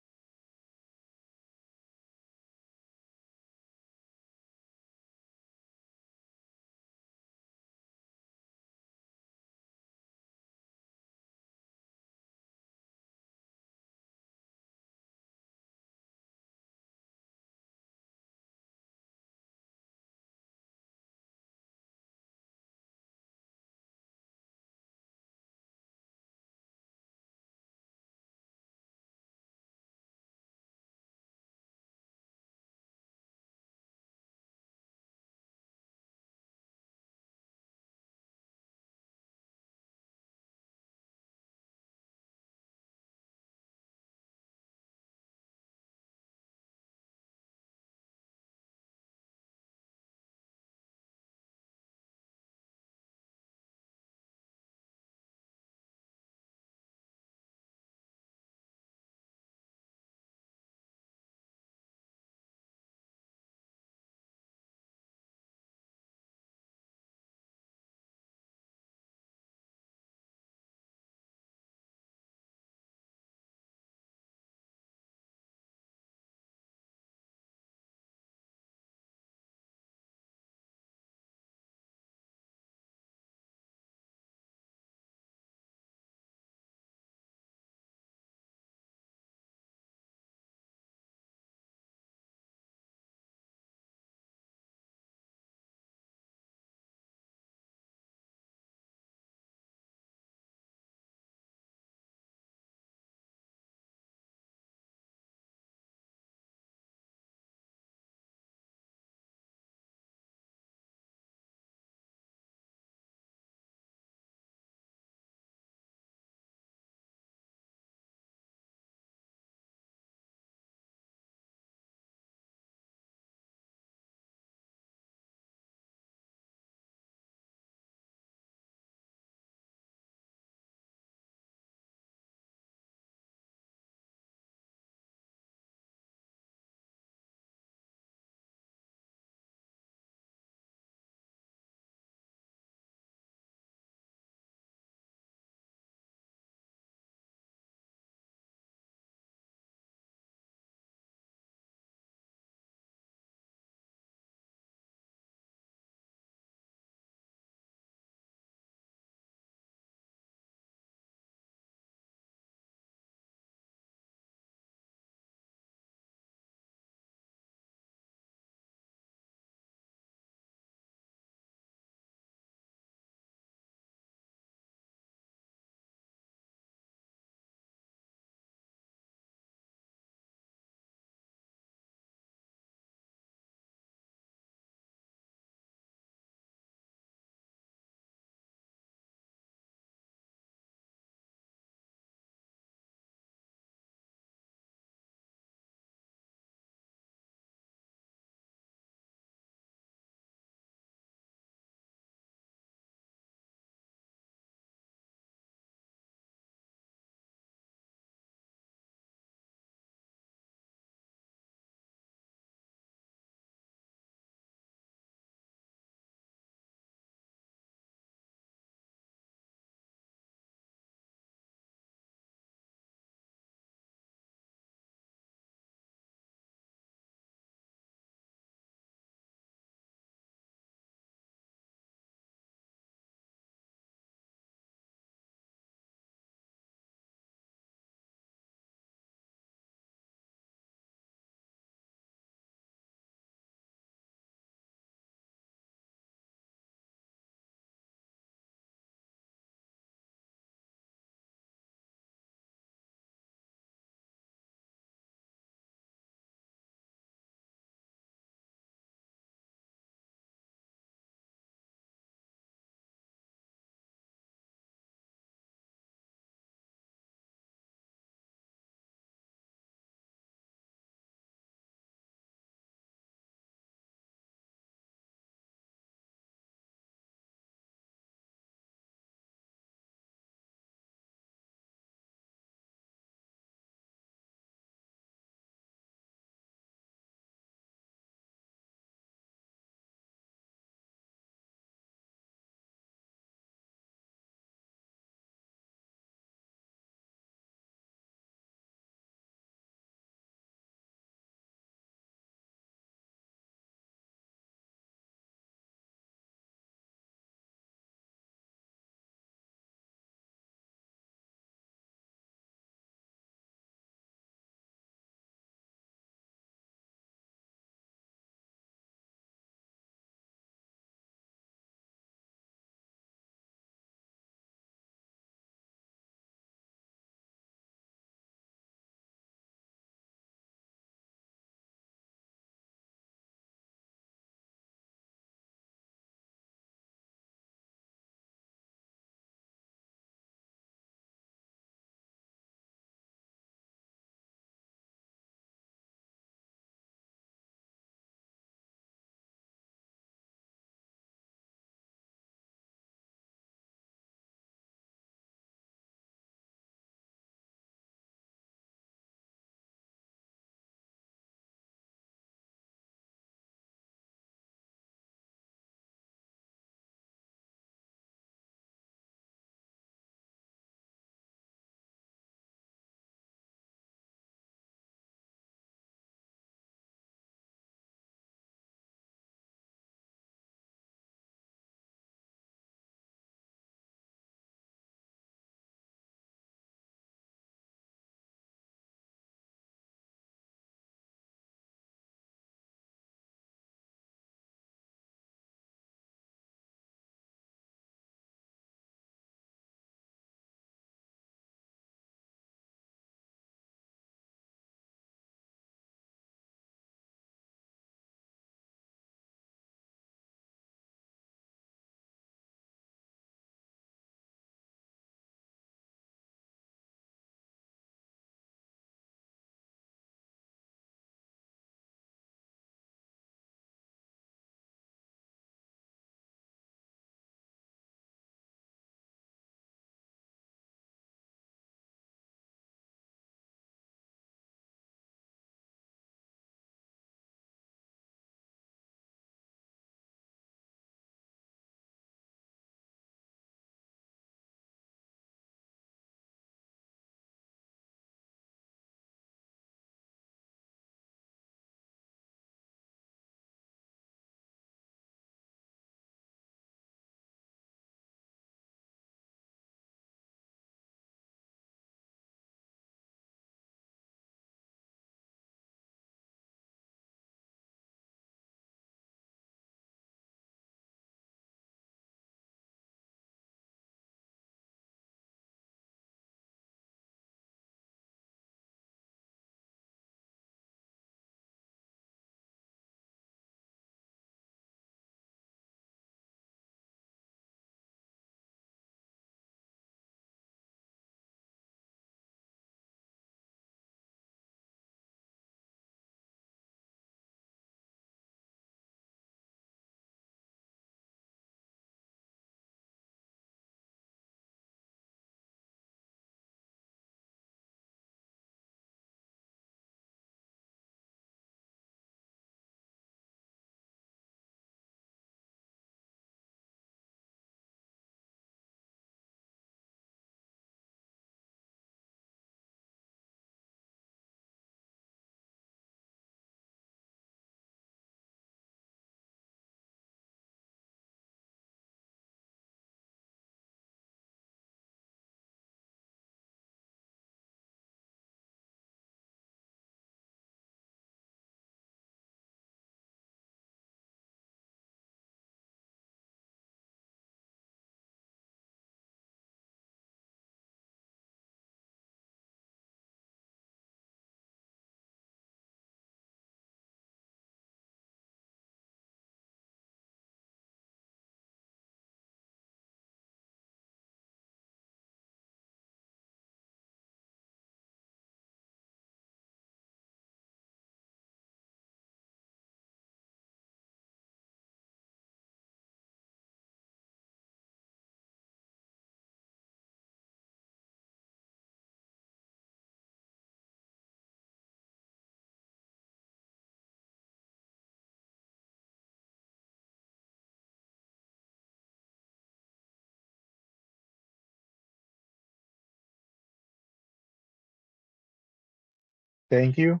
Thank you.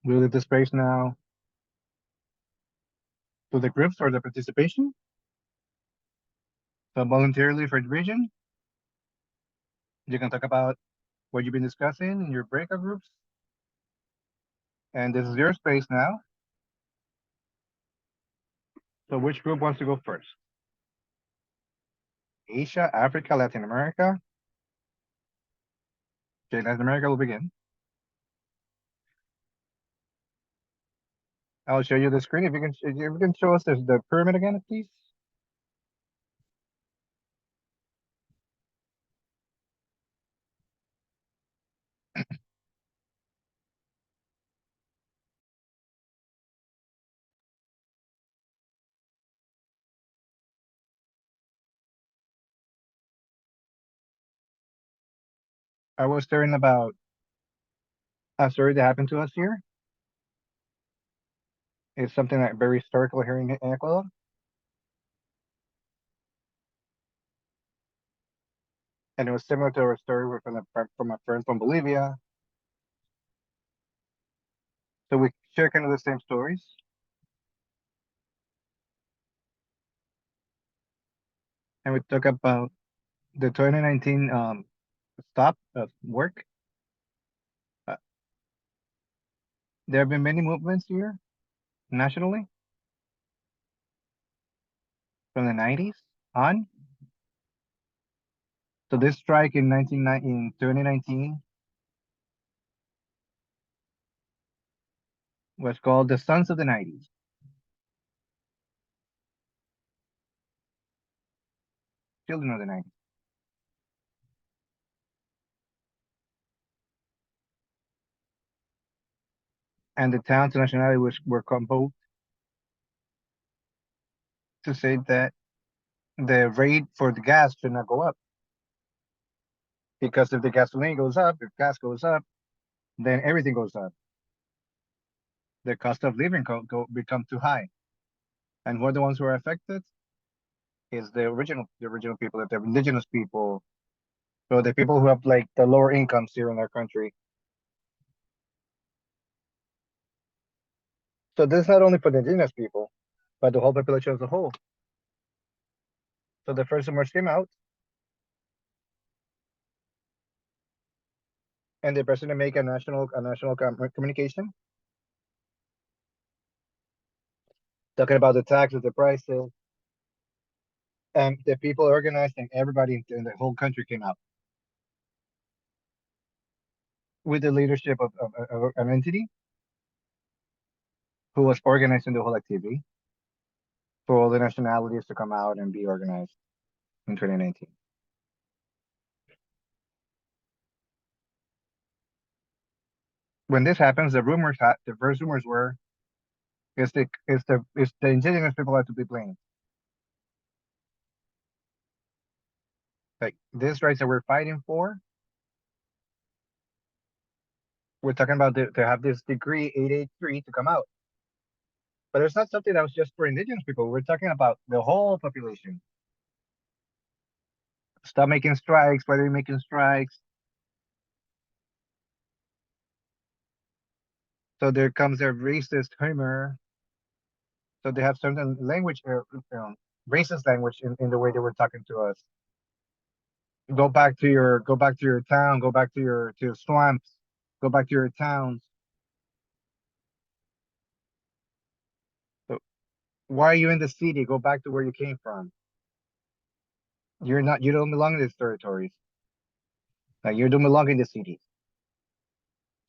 We'll leave the space now to the groups for the participation. So voluntarily for the region, you can talk about what you've been discussing in your breakout groups. And this is your space now. So which group wants to go first? Asia, Africa, Latin America. Okay, Latin America will begin. I'll show you the screen. If you can show us the pyramid again, please. I was sharing about a story that happened to us here. It's something that very historical here in Ecuador. And it was similar to our story from a friend from Bolivia. So we share kind of the same stories. And we talk about the 2019 stop of work. Uh, there have been many movements here nationally from the 90s on. So this strike in 2019 was called the Sons of the 90s. Children of the 90s. And the towns and nationality were composed to say that the rate for the gas should not go up. Because if the gasoline goes up, if gas goes up, then everything goes up. The cost of living become too high. And who are the ones who are affected? Is the original people, the indigenous people, so the people who have like the lower incomes here in our country. So this is not only for the indigenous people, but the whole population as a whole. So the first rumors came out, and the president make a national communication talking about the taxes, the prices, and the people organized, and everybody in the whole country came out with the leadership of an entity who was organizing the whole activity for all the nationalities to come out and be organized in 2019. When this happens, the first rumors were, it's the indigenous people have to be blamed. Like these rights that we're fighting for, we're talking about to have this decree 883 to come out. But it's not something that was just for indigenous people. We're talking about the whole population. Stop making strikes. Why are they making strikes? So there comes their racist humor. So they have certain language, racist language in the way they were talking to us. Go back to your town. Go back to your swamps. Go back to your towns. So why are you in the city? Go back to where you came from. You don't belong in these territories. Like you don't belong in the cities.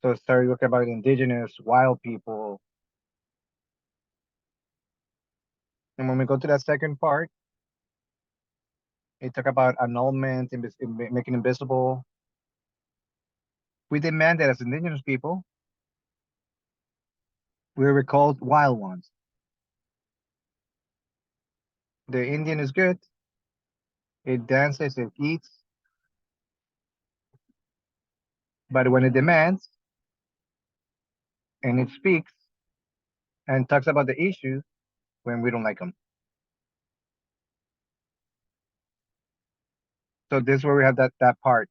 So start looking about indigenous, wild people. And when we go to that second part, it talk about annulment, making invisible. We demand that as indigenous people, we were called wild ones. The Indian is good. It dances, it eats. But when it demands and it speaks and talks about the issues, when we don't like them. So this is where we have that part.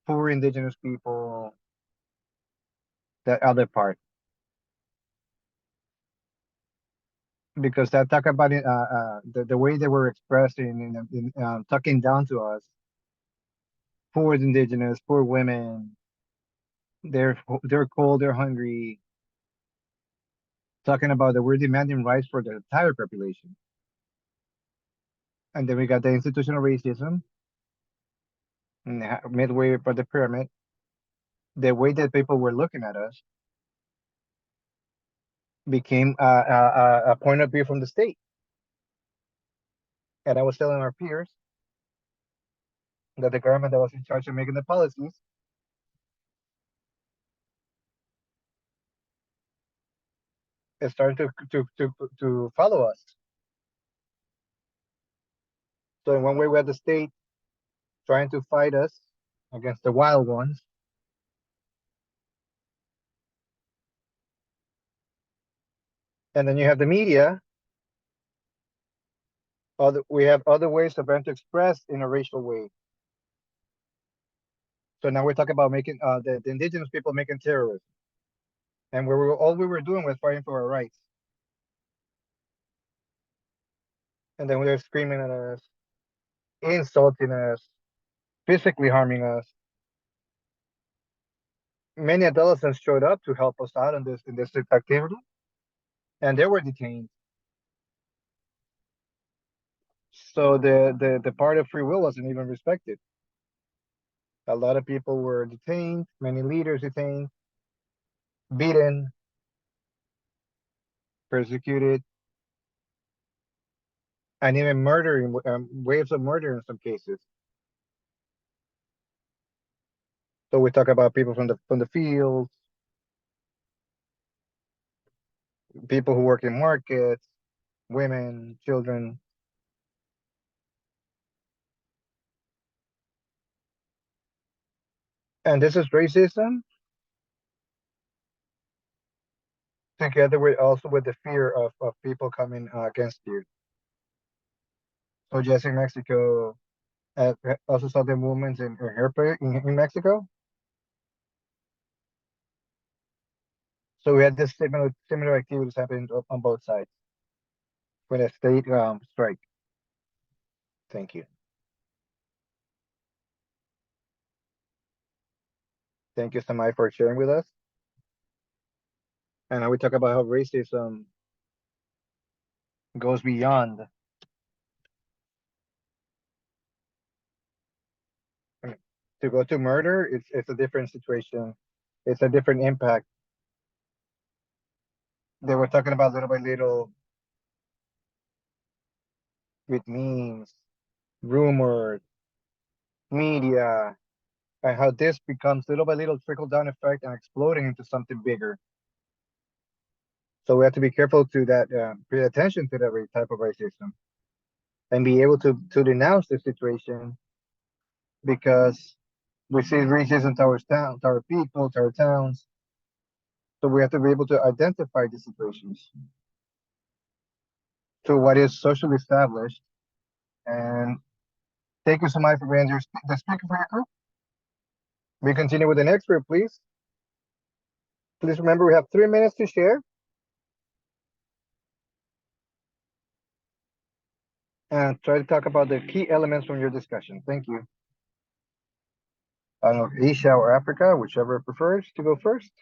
poor indigenous people, that other part. Because that talk about it, the way they were expressing talking down to us, poor indigenous, poor women, they're cold, they're hungry, talking about that we're demanding rights for the entire population. And then we got the institutional racism, and midway for the pyramid, the way that people were looking at us became a point of view from the state. And I was telling our peers that the government that was in charge of making the policies is starting to follow us. So in one way, we had the state trying to fight us against the wild ones, and then you have the media. We have other ways of trying to express in a racial way. So now we're talking about making the indigenous people making terrorism, and all we were doing was fighting for our rights. And then they're screaming at us, insulting us, physically harming us. Many adolescents showed up to help us out in this activity, and they were detained. So the part of free will wasn't even respected. A lot of people were detained, many leaders detained, beaten, persecuted, and even murdering, waves of murder in some cases. So we talk about people from the fields, people who work in markets, women, children. And this is racism together with also with the fear of people coming against you. So just in Mexico, also saw the movements in Mexico. So we had this similar activities happening on both sides when a state strike. Thank you. Thank you, Samai, for sharing with us. And now we talk about how racism goes beyond. I mean, to go to murder, it's a different situation. It's a different impact. They were talking about little by little with memes, rumors, media, and how this becomes little by little trickle down effect and exploding into something bigger. So we have to be careful to that, pay attention to that type of racism, and be able to denounce the situation because we see racism towards to our people, to our towns. So we have to be able to identify the situations to what is socially established. And thank you so much for being the speaker for your group. We continue with the next group, please. Please remember we have 3 minutes to share. And try to talk about the key elements from your discussion. Thank you. I don't know, Asia or Africa, whichever prefers to go first.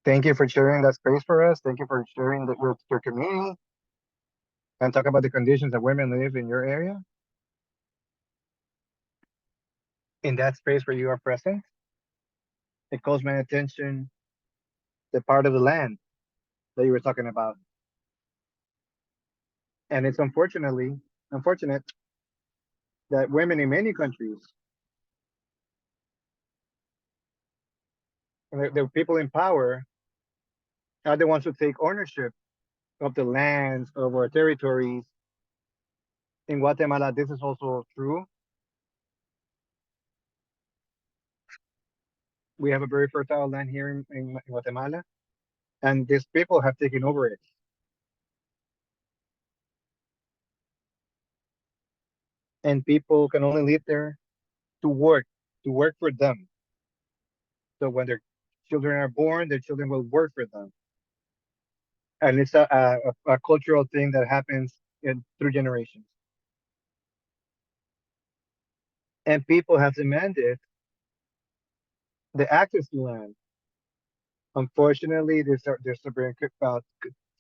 Thank you for sharing that space for us. Thank you for sharing your community and talk about the conditions that women live in your area. In that space where you are present, it calls my attention the part of the land that you were talking about. And it's unfortunate that women in many countries, and the people in power, are the ones who take ownership of the lands of our territories. In Guatemala, this is also true. We have a very fertile land here in Guatemala, and these people have taken over it. And people can only live there to work for them. So when their children are born, their children will work for them. And it's a cultural thing that happens through generations. And people have demanded the access to land. Unfortunately, they're being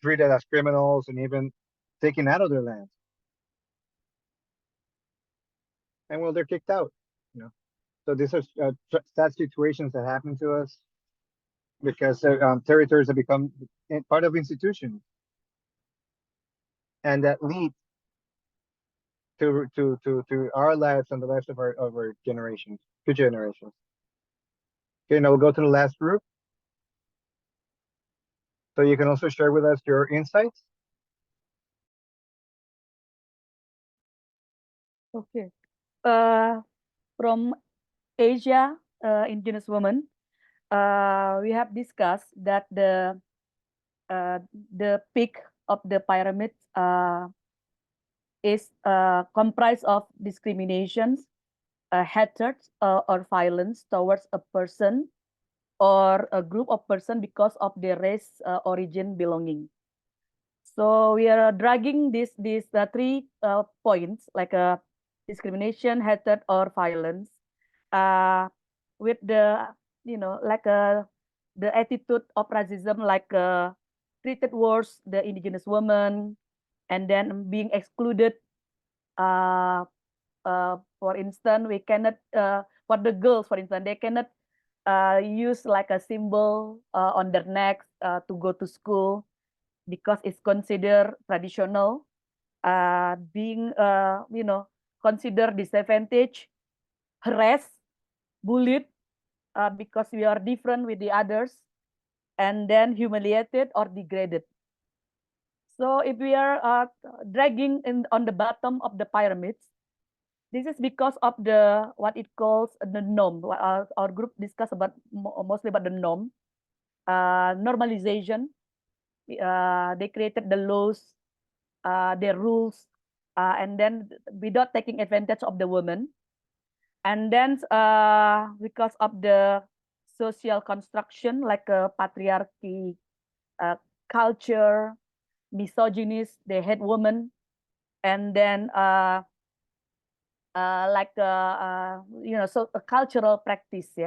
treated as criminals and even taken out of their land. And well, they're kicked out. You know, so these are sad situations that happen to us because territories have become part of institutions, and that leads to our lives and the lives of our generations, future generations. Okay, now we'll go to the last group. So you can also share with us your insights. Okay. From Asia, Indigenous women, we have discussed that the peak of the pyramid is comprised of discriminations, hatred, or violence towards a person or a group of person because of their race, origin, belonging. So we are dragging these three points like discrimination, hatred, or violence, with the like the attitude of racism, like treated worse the indigenous woman, and then being excluded. For instance, we cannot for the girls, for instance, they cannot use like a symbol on their necks to go to school because it's considered traditional, being considered disadvantaged, harassed, bullied because we are different with the others, and then humiliated or degraded. So if we are dragging on the bottom of the pyramids, this is because of the what it calls the norm. Our group discussed about mostly about the norm, normalization. They created the laws, their rules, and then without taking advantage of the woman. And then because of the social construction, like patriarchy, culture, misogynist, they hate women, and then so a cultural practice,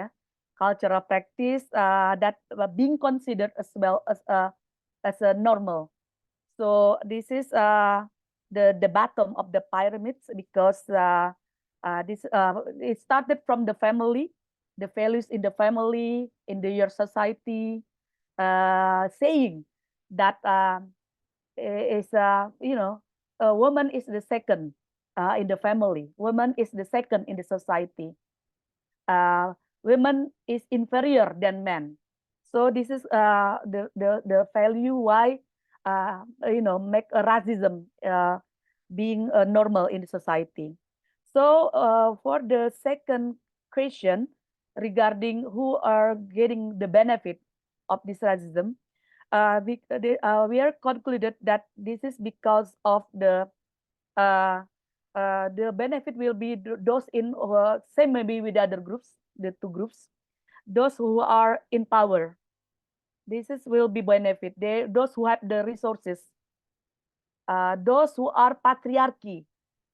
cultural practice that being considered as well as a normal. So this is the bottom of the pyramids because it started from the family, the values in the family, in your society, saying that is a woman is the second in the family, woman is the second in the society, women is inferior than men. So this is the value why make a racism being normal in the society. So for the second question regarding who are getting the benefit of this racism, we are concluded that this is because of the benefit will be those in same maybe with the other groups, the two groups, those who are in power. This is will be benefit. Those who have the resources, those who are patriarchy,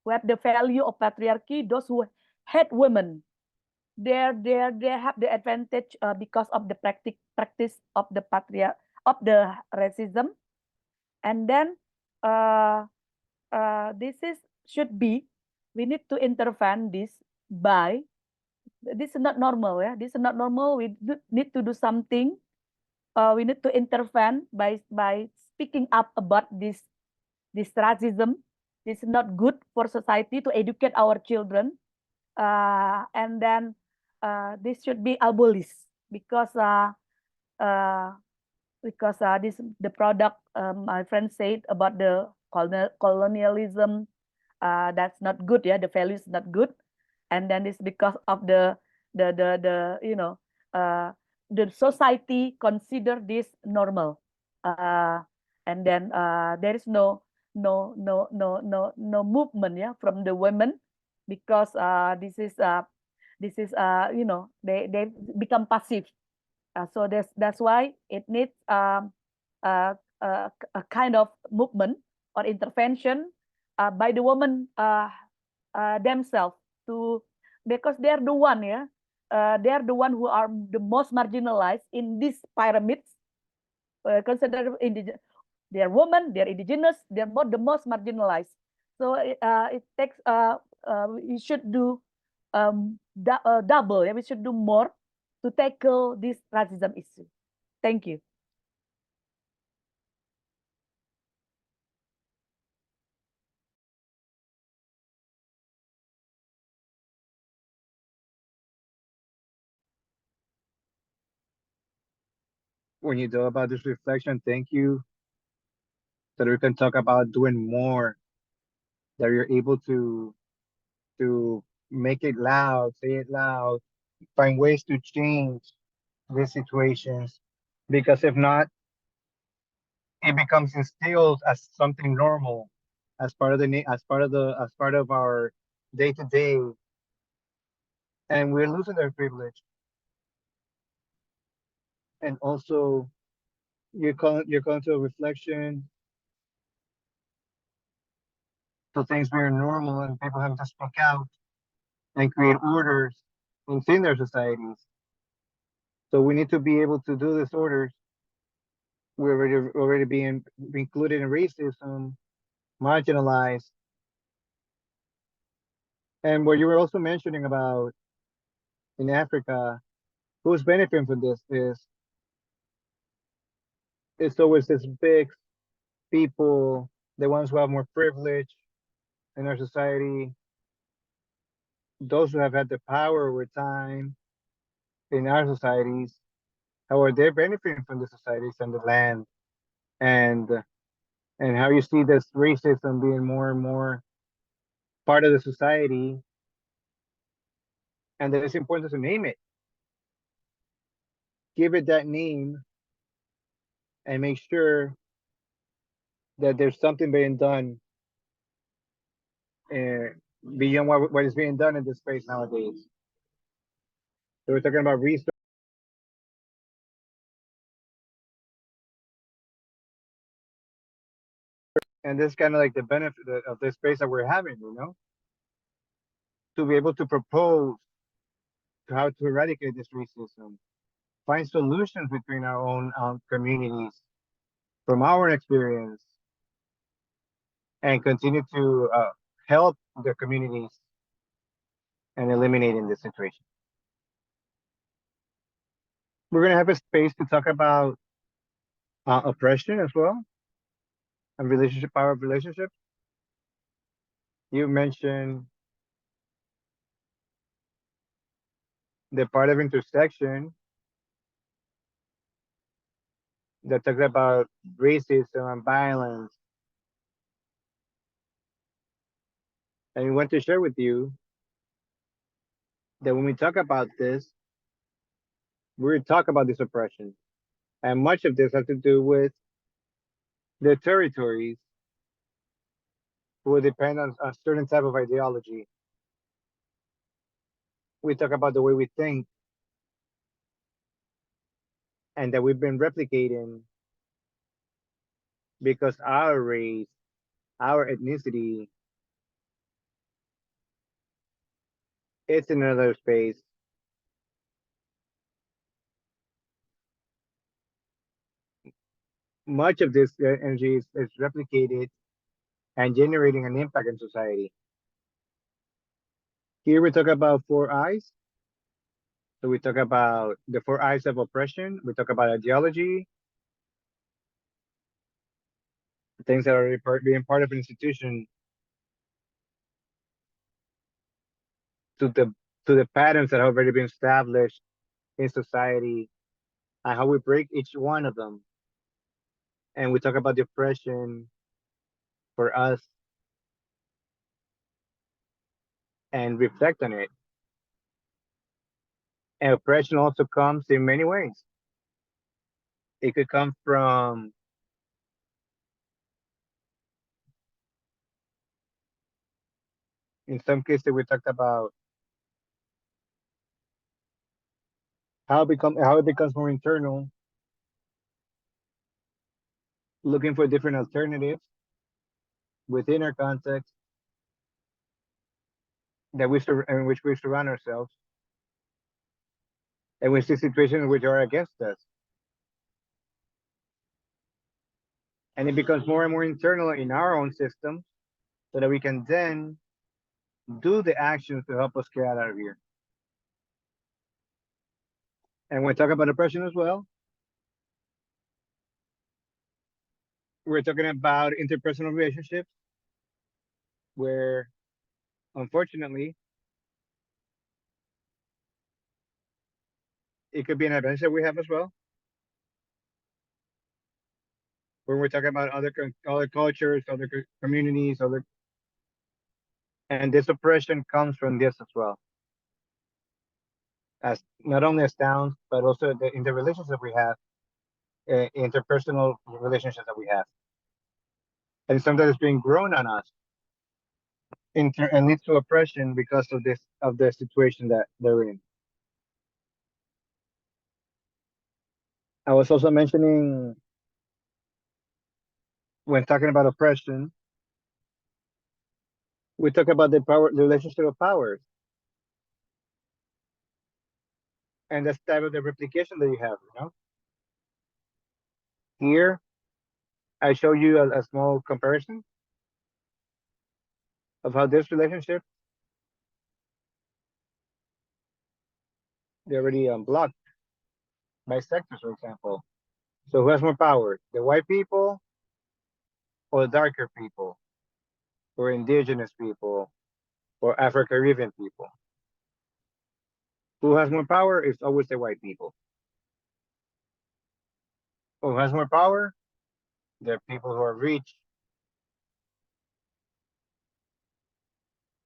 who have the value of patriarchy, those who hate women, they have the advantage because of the practice of the racism. And then this should be, we need to intervene this by, this is not normal, yeah, this is not normal, we need to do something. We need to intervene by speaking up about this racism. This is not good for society, to educate our children. And then this should be abolished, because this the product, my friend said about the colonialism, that's not good, yeah, the value is not good. And then it's because of the you know, the society consider this normal. And then there is no movement, yeah, from the women, because this is you know, they become passive. So that's why it needs a kind of movement or intervention by the women themselves, to, because they're the one, yeah, they're the one who are the most marginalized in these pyramids. Consider they're women, they're indigenous, they're the most marginalized. So it takes we should do double, yeah, we should do more to tackle this racism issue. Thank you. When you do about this reflection, thank you. So that we can talk about doing more, that you're able to make it loud, say it loud, find ways to change these situations. Because if not, it becomes instilled as something normal, as part of as part of our day to day, and we're losing our privilege. And also, you're going to a reflection, so things being normal and people having to speak out and create orders within their societies. So we need to be able to do these orders. We're already being included in racism, marginalized. And what you were also mentioning about in Africa, who's benefiting from this is it's always this big people, the ones who have more privilege in our society, those who have had the power over time in our societies, how are they benefiting from the societies and the land, and how you see this racism being more and more part of the society, and that it's important to name it, give it that name, and make sure that there's something being done uh, beyond what is being done in this space nowadays. So we're talking about research, and this is kind of like the benefit of this space that we're having, you know, to be able to propose to how to eradicate this racism, find solutions between our own communities from our experience, and continue to help the communities and eliminating this situation. We're going to have a space to talk about oppression as well, and power of relationships. You mentioned the part of intersection that talks about racism and violence. And we want to share with you that when we talk about this, we talk about this oppression. And much of this has to do with the territories who will depend on a certain type of ideology. We talk about the way we think, and that we've been replicating because our race, our ethnicity, it's in another space. much of this energy is replicated and generating an impact in society. Here we talk about four eyes. So we talk about the four eyes of oppression. We talk about ideology, things that are being part of an institution, to the patterns that have already been established in society, and how we break each one of them. And we talk about depression for us and reflect on it. And oppression also comes in many ways. It could come from, in some cases, we talked about how it becomes more internal, looking for different alternatives within our context in which we surround ourselves, and we see situations which are against us. And it becomes more and more internal in our own system so that we can then do the actions to help us get out of here. And when we talk about oppression as well, we're talking about interpersonal relationships where, unfortunately, it could be an advantage that we have as well. When we're talking about other cultures, other communities, and this oppression comes from this as well, as not only as towns, but also in the relationships we have, interpersonal relationships that we have, and sometimes it's being grown on us, and leads to oppression because of the situation that they're in. I was also mentioning when talking about oppression, we talk about the relationship of powers, and that's type of the replication that you have. Here, I show you a small comparison of how this relationship, they're already blocked by sectors, for example. So who has more power, the white people or the darker people, or indigenous people, or Afro-Caribbean people? Who has more power? It's always the white people. Who has more power? The people who are rich,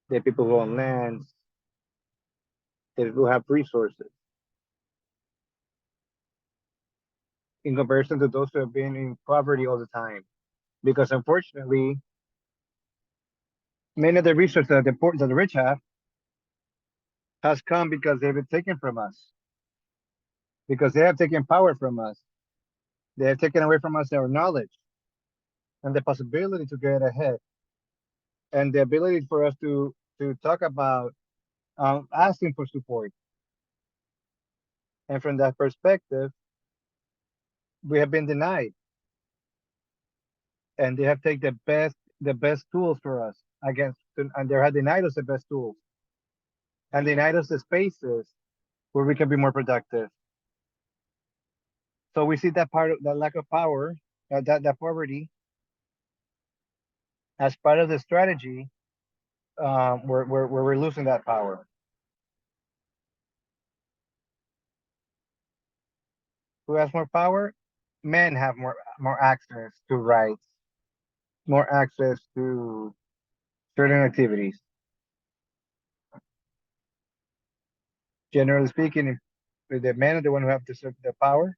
the people who own lands, the people who have resources, in comparison to those who have been in poverty all the time. Because unfortunately, many of the resources that that the rich have has come because they've been taken from us, because they have taken power from us. They have taken away from us our knowledge and the possibility to get ahead, and the ability for us to talk about asking for support. And from that perspective, we have been denied, and they have taken the best tools for us against, and they have denied us the best tools, and denied us the spaces where we can be more productive. So we see that part of that lack of power, that poverty, as part of the strategy, where we're losing that power. Who has more power? Men have more access to rights, more access to certain activities. Generally speaking, if the men are the one who have the power,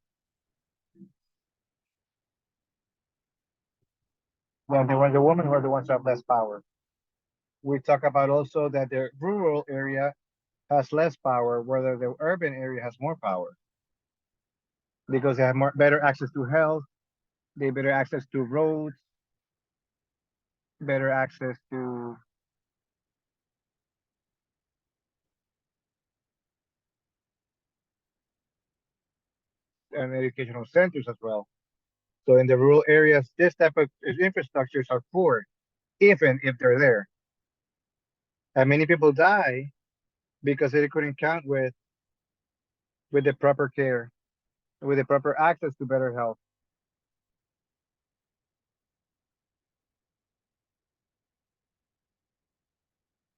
then the women who are the ones who have less power. We talk about also that the rural area has less power, whether the urban area has more power, because they have better access to health, they better access to roads, better access to educational centers as well. So in the rural areas, this type of infrastructures are poor, even if they're there. And many people die because they couldn't count with the proper care, with the proper access to better health.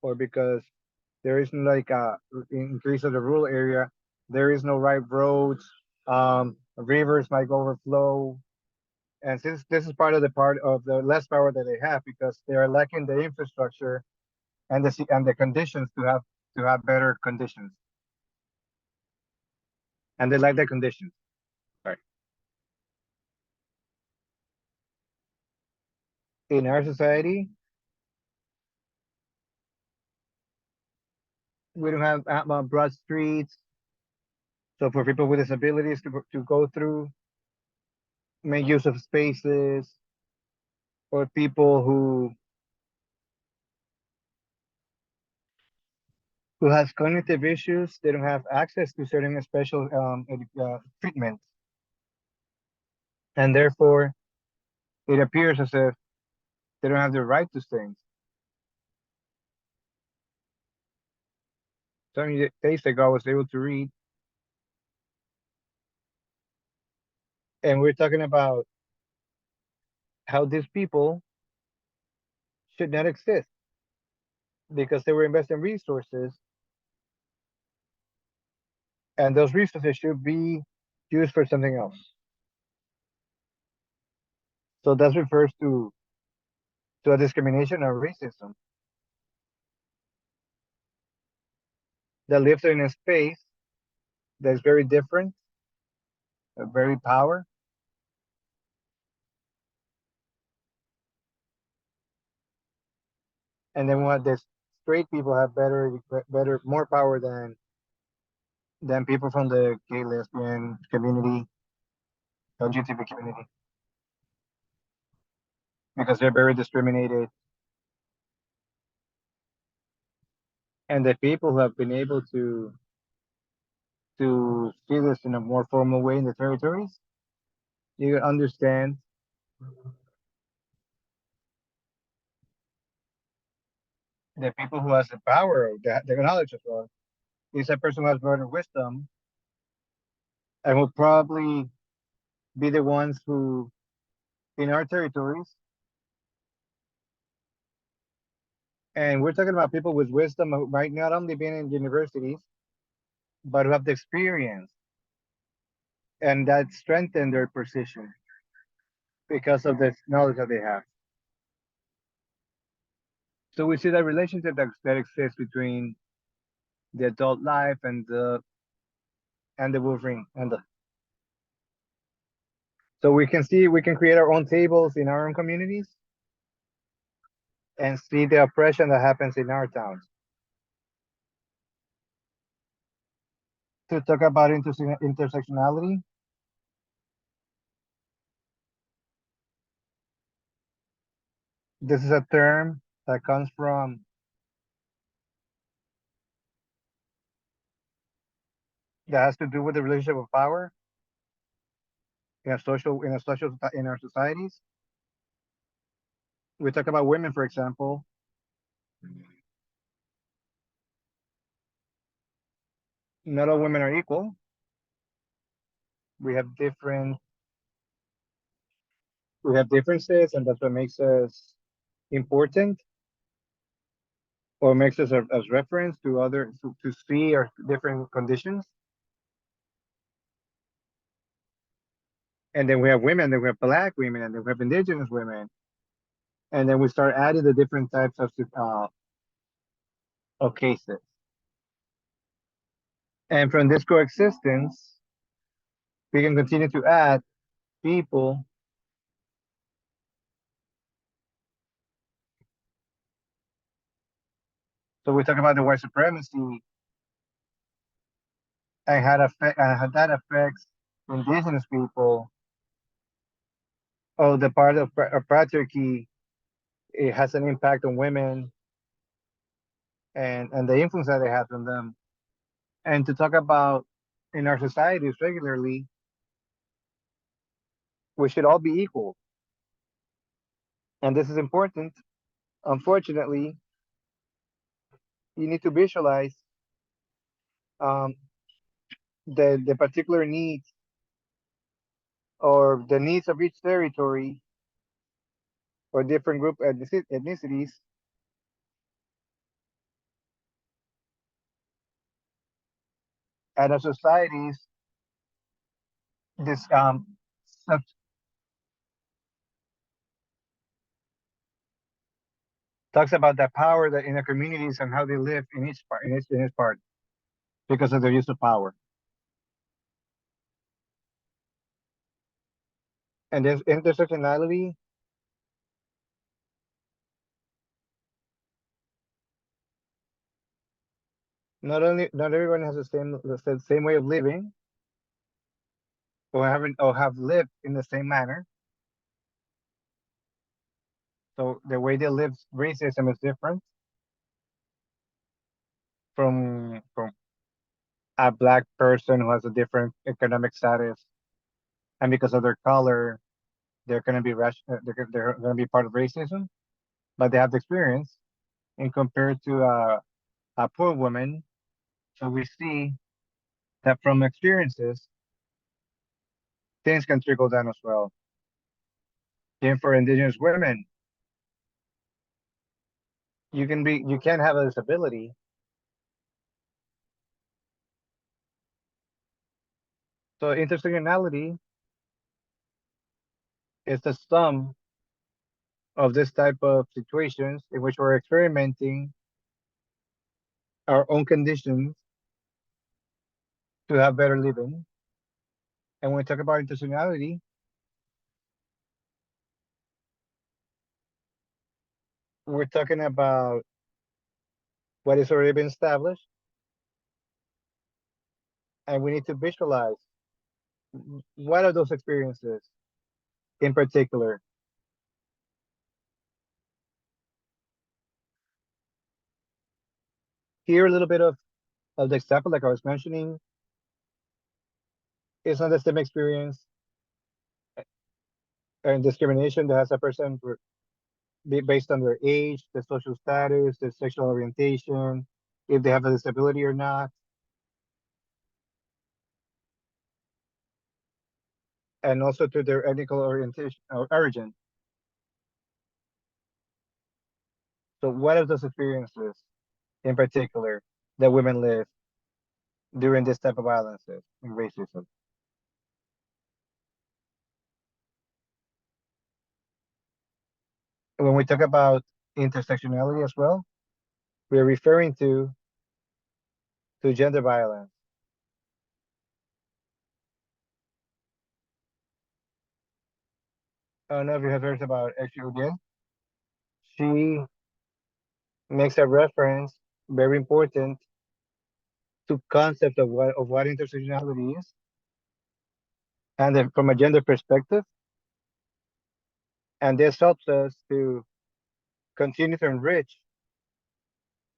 Or because there isn't like a increase of the rural area, there is no right roads, rivers might overflow. And since this is part of the less power that they have because they are lacking the infrastructure and the conditions to have better conditions. And they lack the conditions. Right. In our society, we don't have broad streets. So for people with disabilities to go through, make use of spaces, or people who has cognitive issues, they don't have access to certain special treatments, and therefore it appears as if they don't have the right to things. Some days ago, I was able to read, and we're talking about how these people should not exist because they were investing resources, and those resources should be used for something else. So that refers to a discrimination or racism that lives in a space that's very different, very power, and then what the straight people have better more power than people from the gay lesbian community, LGBT community, because they're very discriminated, and the people who have been able to see this in a more formal way in the territories, you understand the people who has the power, the knowledge as well, is a person who has better wisdom and will probably be the ones who in our territories. And we're talking about people with wisdom who might not only be in universities, but who have the experience and that strengthen their position because of the knowledge that they have. So we see that relationship that exists between the adult life and the Wolverine and the so we can create our own tables in our own communities and see the oppression that happens in our towns. To talk about intersectionality, this is a term that comes from that has to do with the relationship of power in our societies. We talk about women, for example. Not all women are equal. We have differences, and that's what makes us important or makes us as reference to other to see our different conditions. And then we have women, then we have black women, and then we have indigenous women, and then we start adding the different types of cases. And from this coexistence, we can continue to add people. So we talk about the white supremacy and how that affects indigenous people. Oh, the part of patriarchy, it has an impact on women and the influence that they have on them. And to talk about in our societies regularly, we should all be equal. And this is important. Unfortunately, you need to visualize um, the particular needs or the needs of each territory or different group ethnicities and our societies. This sub- talks about the power that in the communities and how they live in each part, in each part, because of their use of power. And this intersectionality not everyone has the same way of living or have lived in the same manner. So the way they live racism is different from a black person who has a different economic status, and because of their color, they're going to be they're going to be part of racism, but they have the experience. And compared to a poor woman, so we see that from experiences, things can trickle down as well. And for indigenous women, you can have a disability. So intersectionality is the sum of this type of situations in which we're experimenting our own conditions to have better living. And when we talk about intersectionality, we're talking about what has already been established, and we need to visualize what are those experiences in particular. Here, a little bit of the example, like I was mentioning, it's not the same experience and discrimination that has a person based on their age, their social status, their sexual orientation, if they have a disability or not, and also to their ethnical orientation or origin. So what are those experiences in particular that women live during this type of violences and racism? When we talk about intersectionality as well, we're referring to gender violence. I don't know if you have heard about Exudia. She makes a reference, very important, to concept of what intersectionality is, and then from a gender perspective. And this helps us to continue to enrich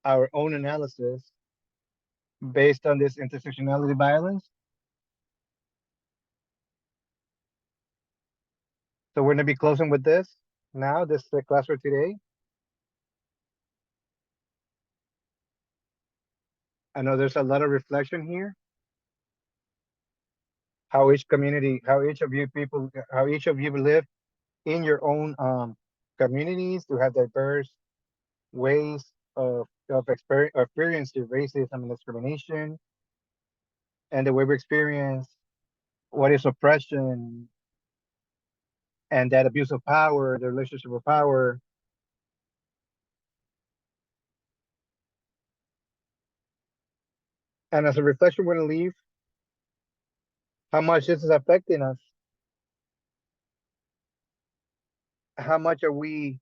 our own analysis based on this intersectionality violence. So we're going to be closing with this now. This is the class for today. I know there's a lot of reflection here. How each community, how each of you people, how each of you live in your own communities to have diverse ways of experiencing racism and discrimination, and the way we experience what is oppression and that abuse of power, the relationship of power. And as a reflection, we're going to leave how much this is affecting us. How much are we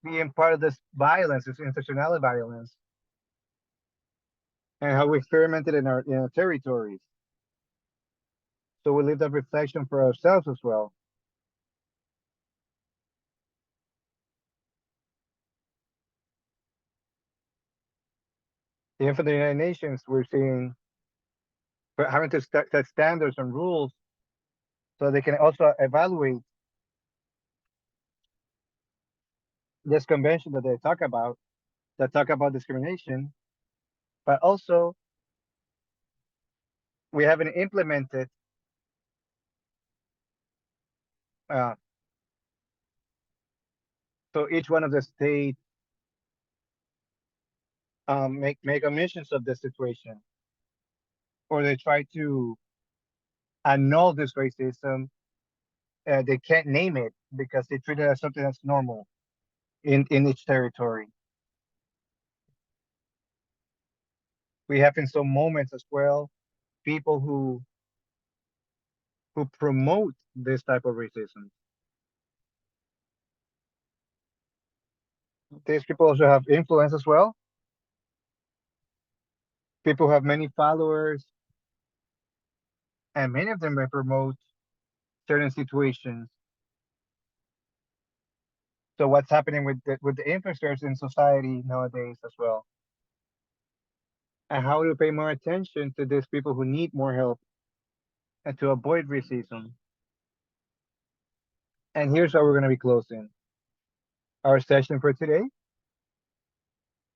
being part of this violence, this intersectionality violence, and how we experimented in our territories. So we leave that reflection for ourselves as well. Even for the United Nations, we're seeing having to set standards and rules So they can also evaluate this convention that they talk about, that talk about discrimination, but also we haven't implemented uh, so each one of the states make omissions of the situation, or they try to annul this racism. They can't name it because they treat it as something that's normal in each territory. We have in some moments as well people who promote this type of racism. These people also have influence as well. People have many followers, and many of them may promote certain situations. So what's happening with the influencers in society nowadays as well? And how to pay more attention to these people who need more help and to avoid racism. And here's how we're going to be closing our session for today.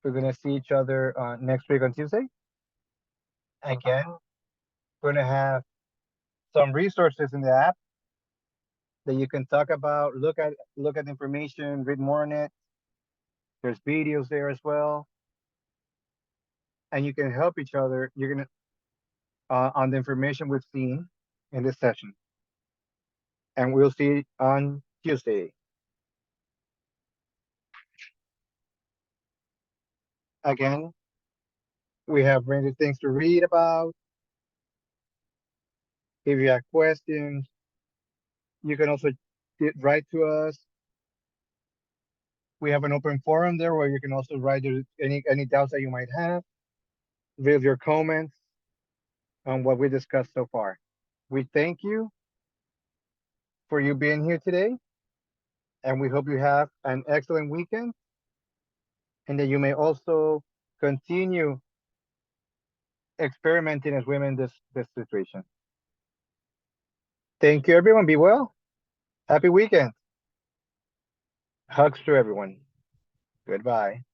We're going to see each other next week on Tuesday. Again, we're going to have some resources in the app that you can talk about, look at the information, read more on it. There's videos there as well. And you can help each other. You're going to on the information we've seen in this session. And we'll see on Tuesday. Again, we have plenty of things to read about. If you have questions, you can also write to us. We have an open forum there where you can also write any doubts that you might have. Leave your comments on what we discussed so far. We thank you for you being here today, and we hope you have an excellent weekend, and that you may also continue experimenting as women this situation. Thank you, everyone. Be well. Happy weekend. Hugs to everyone. Goodbye.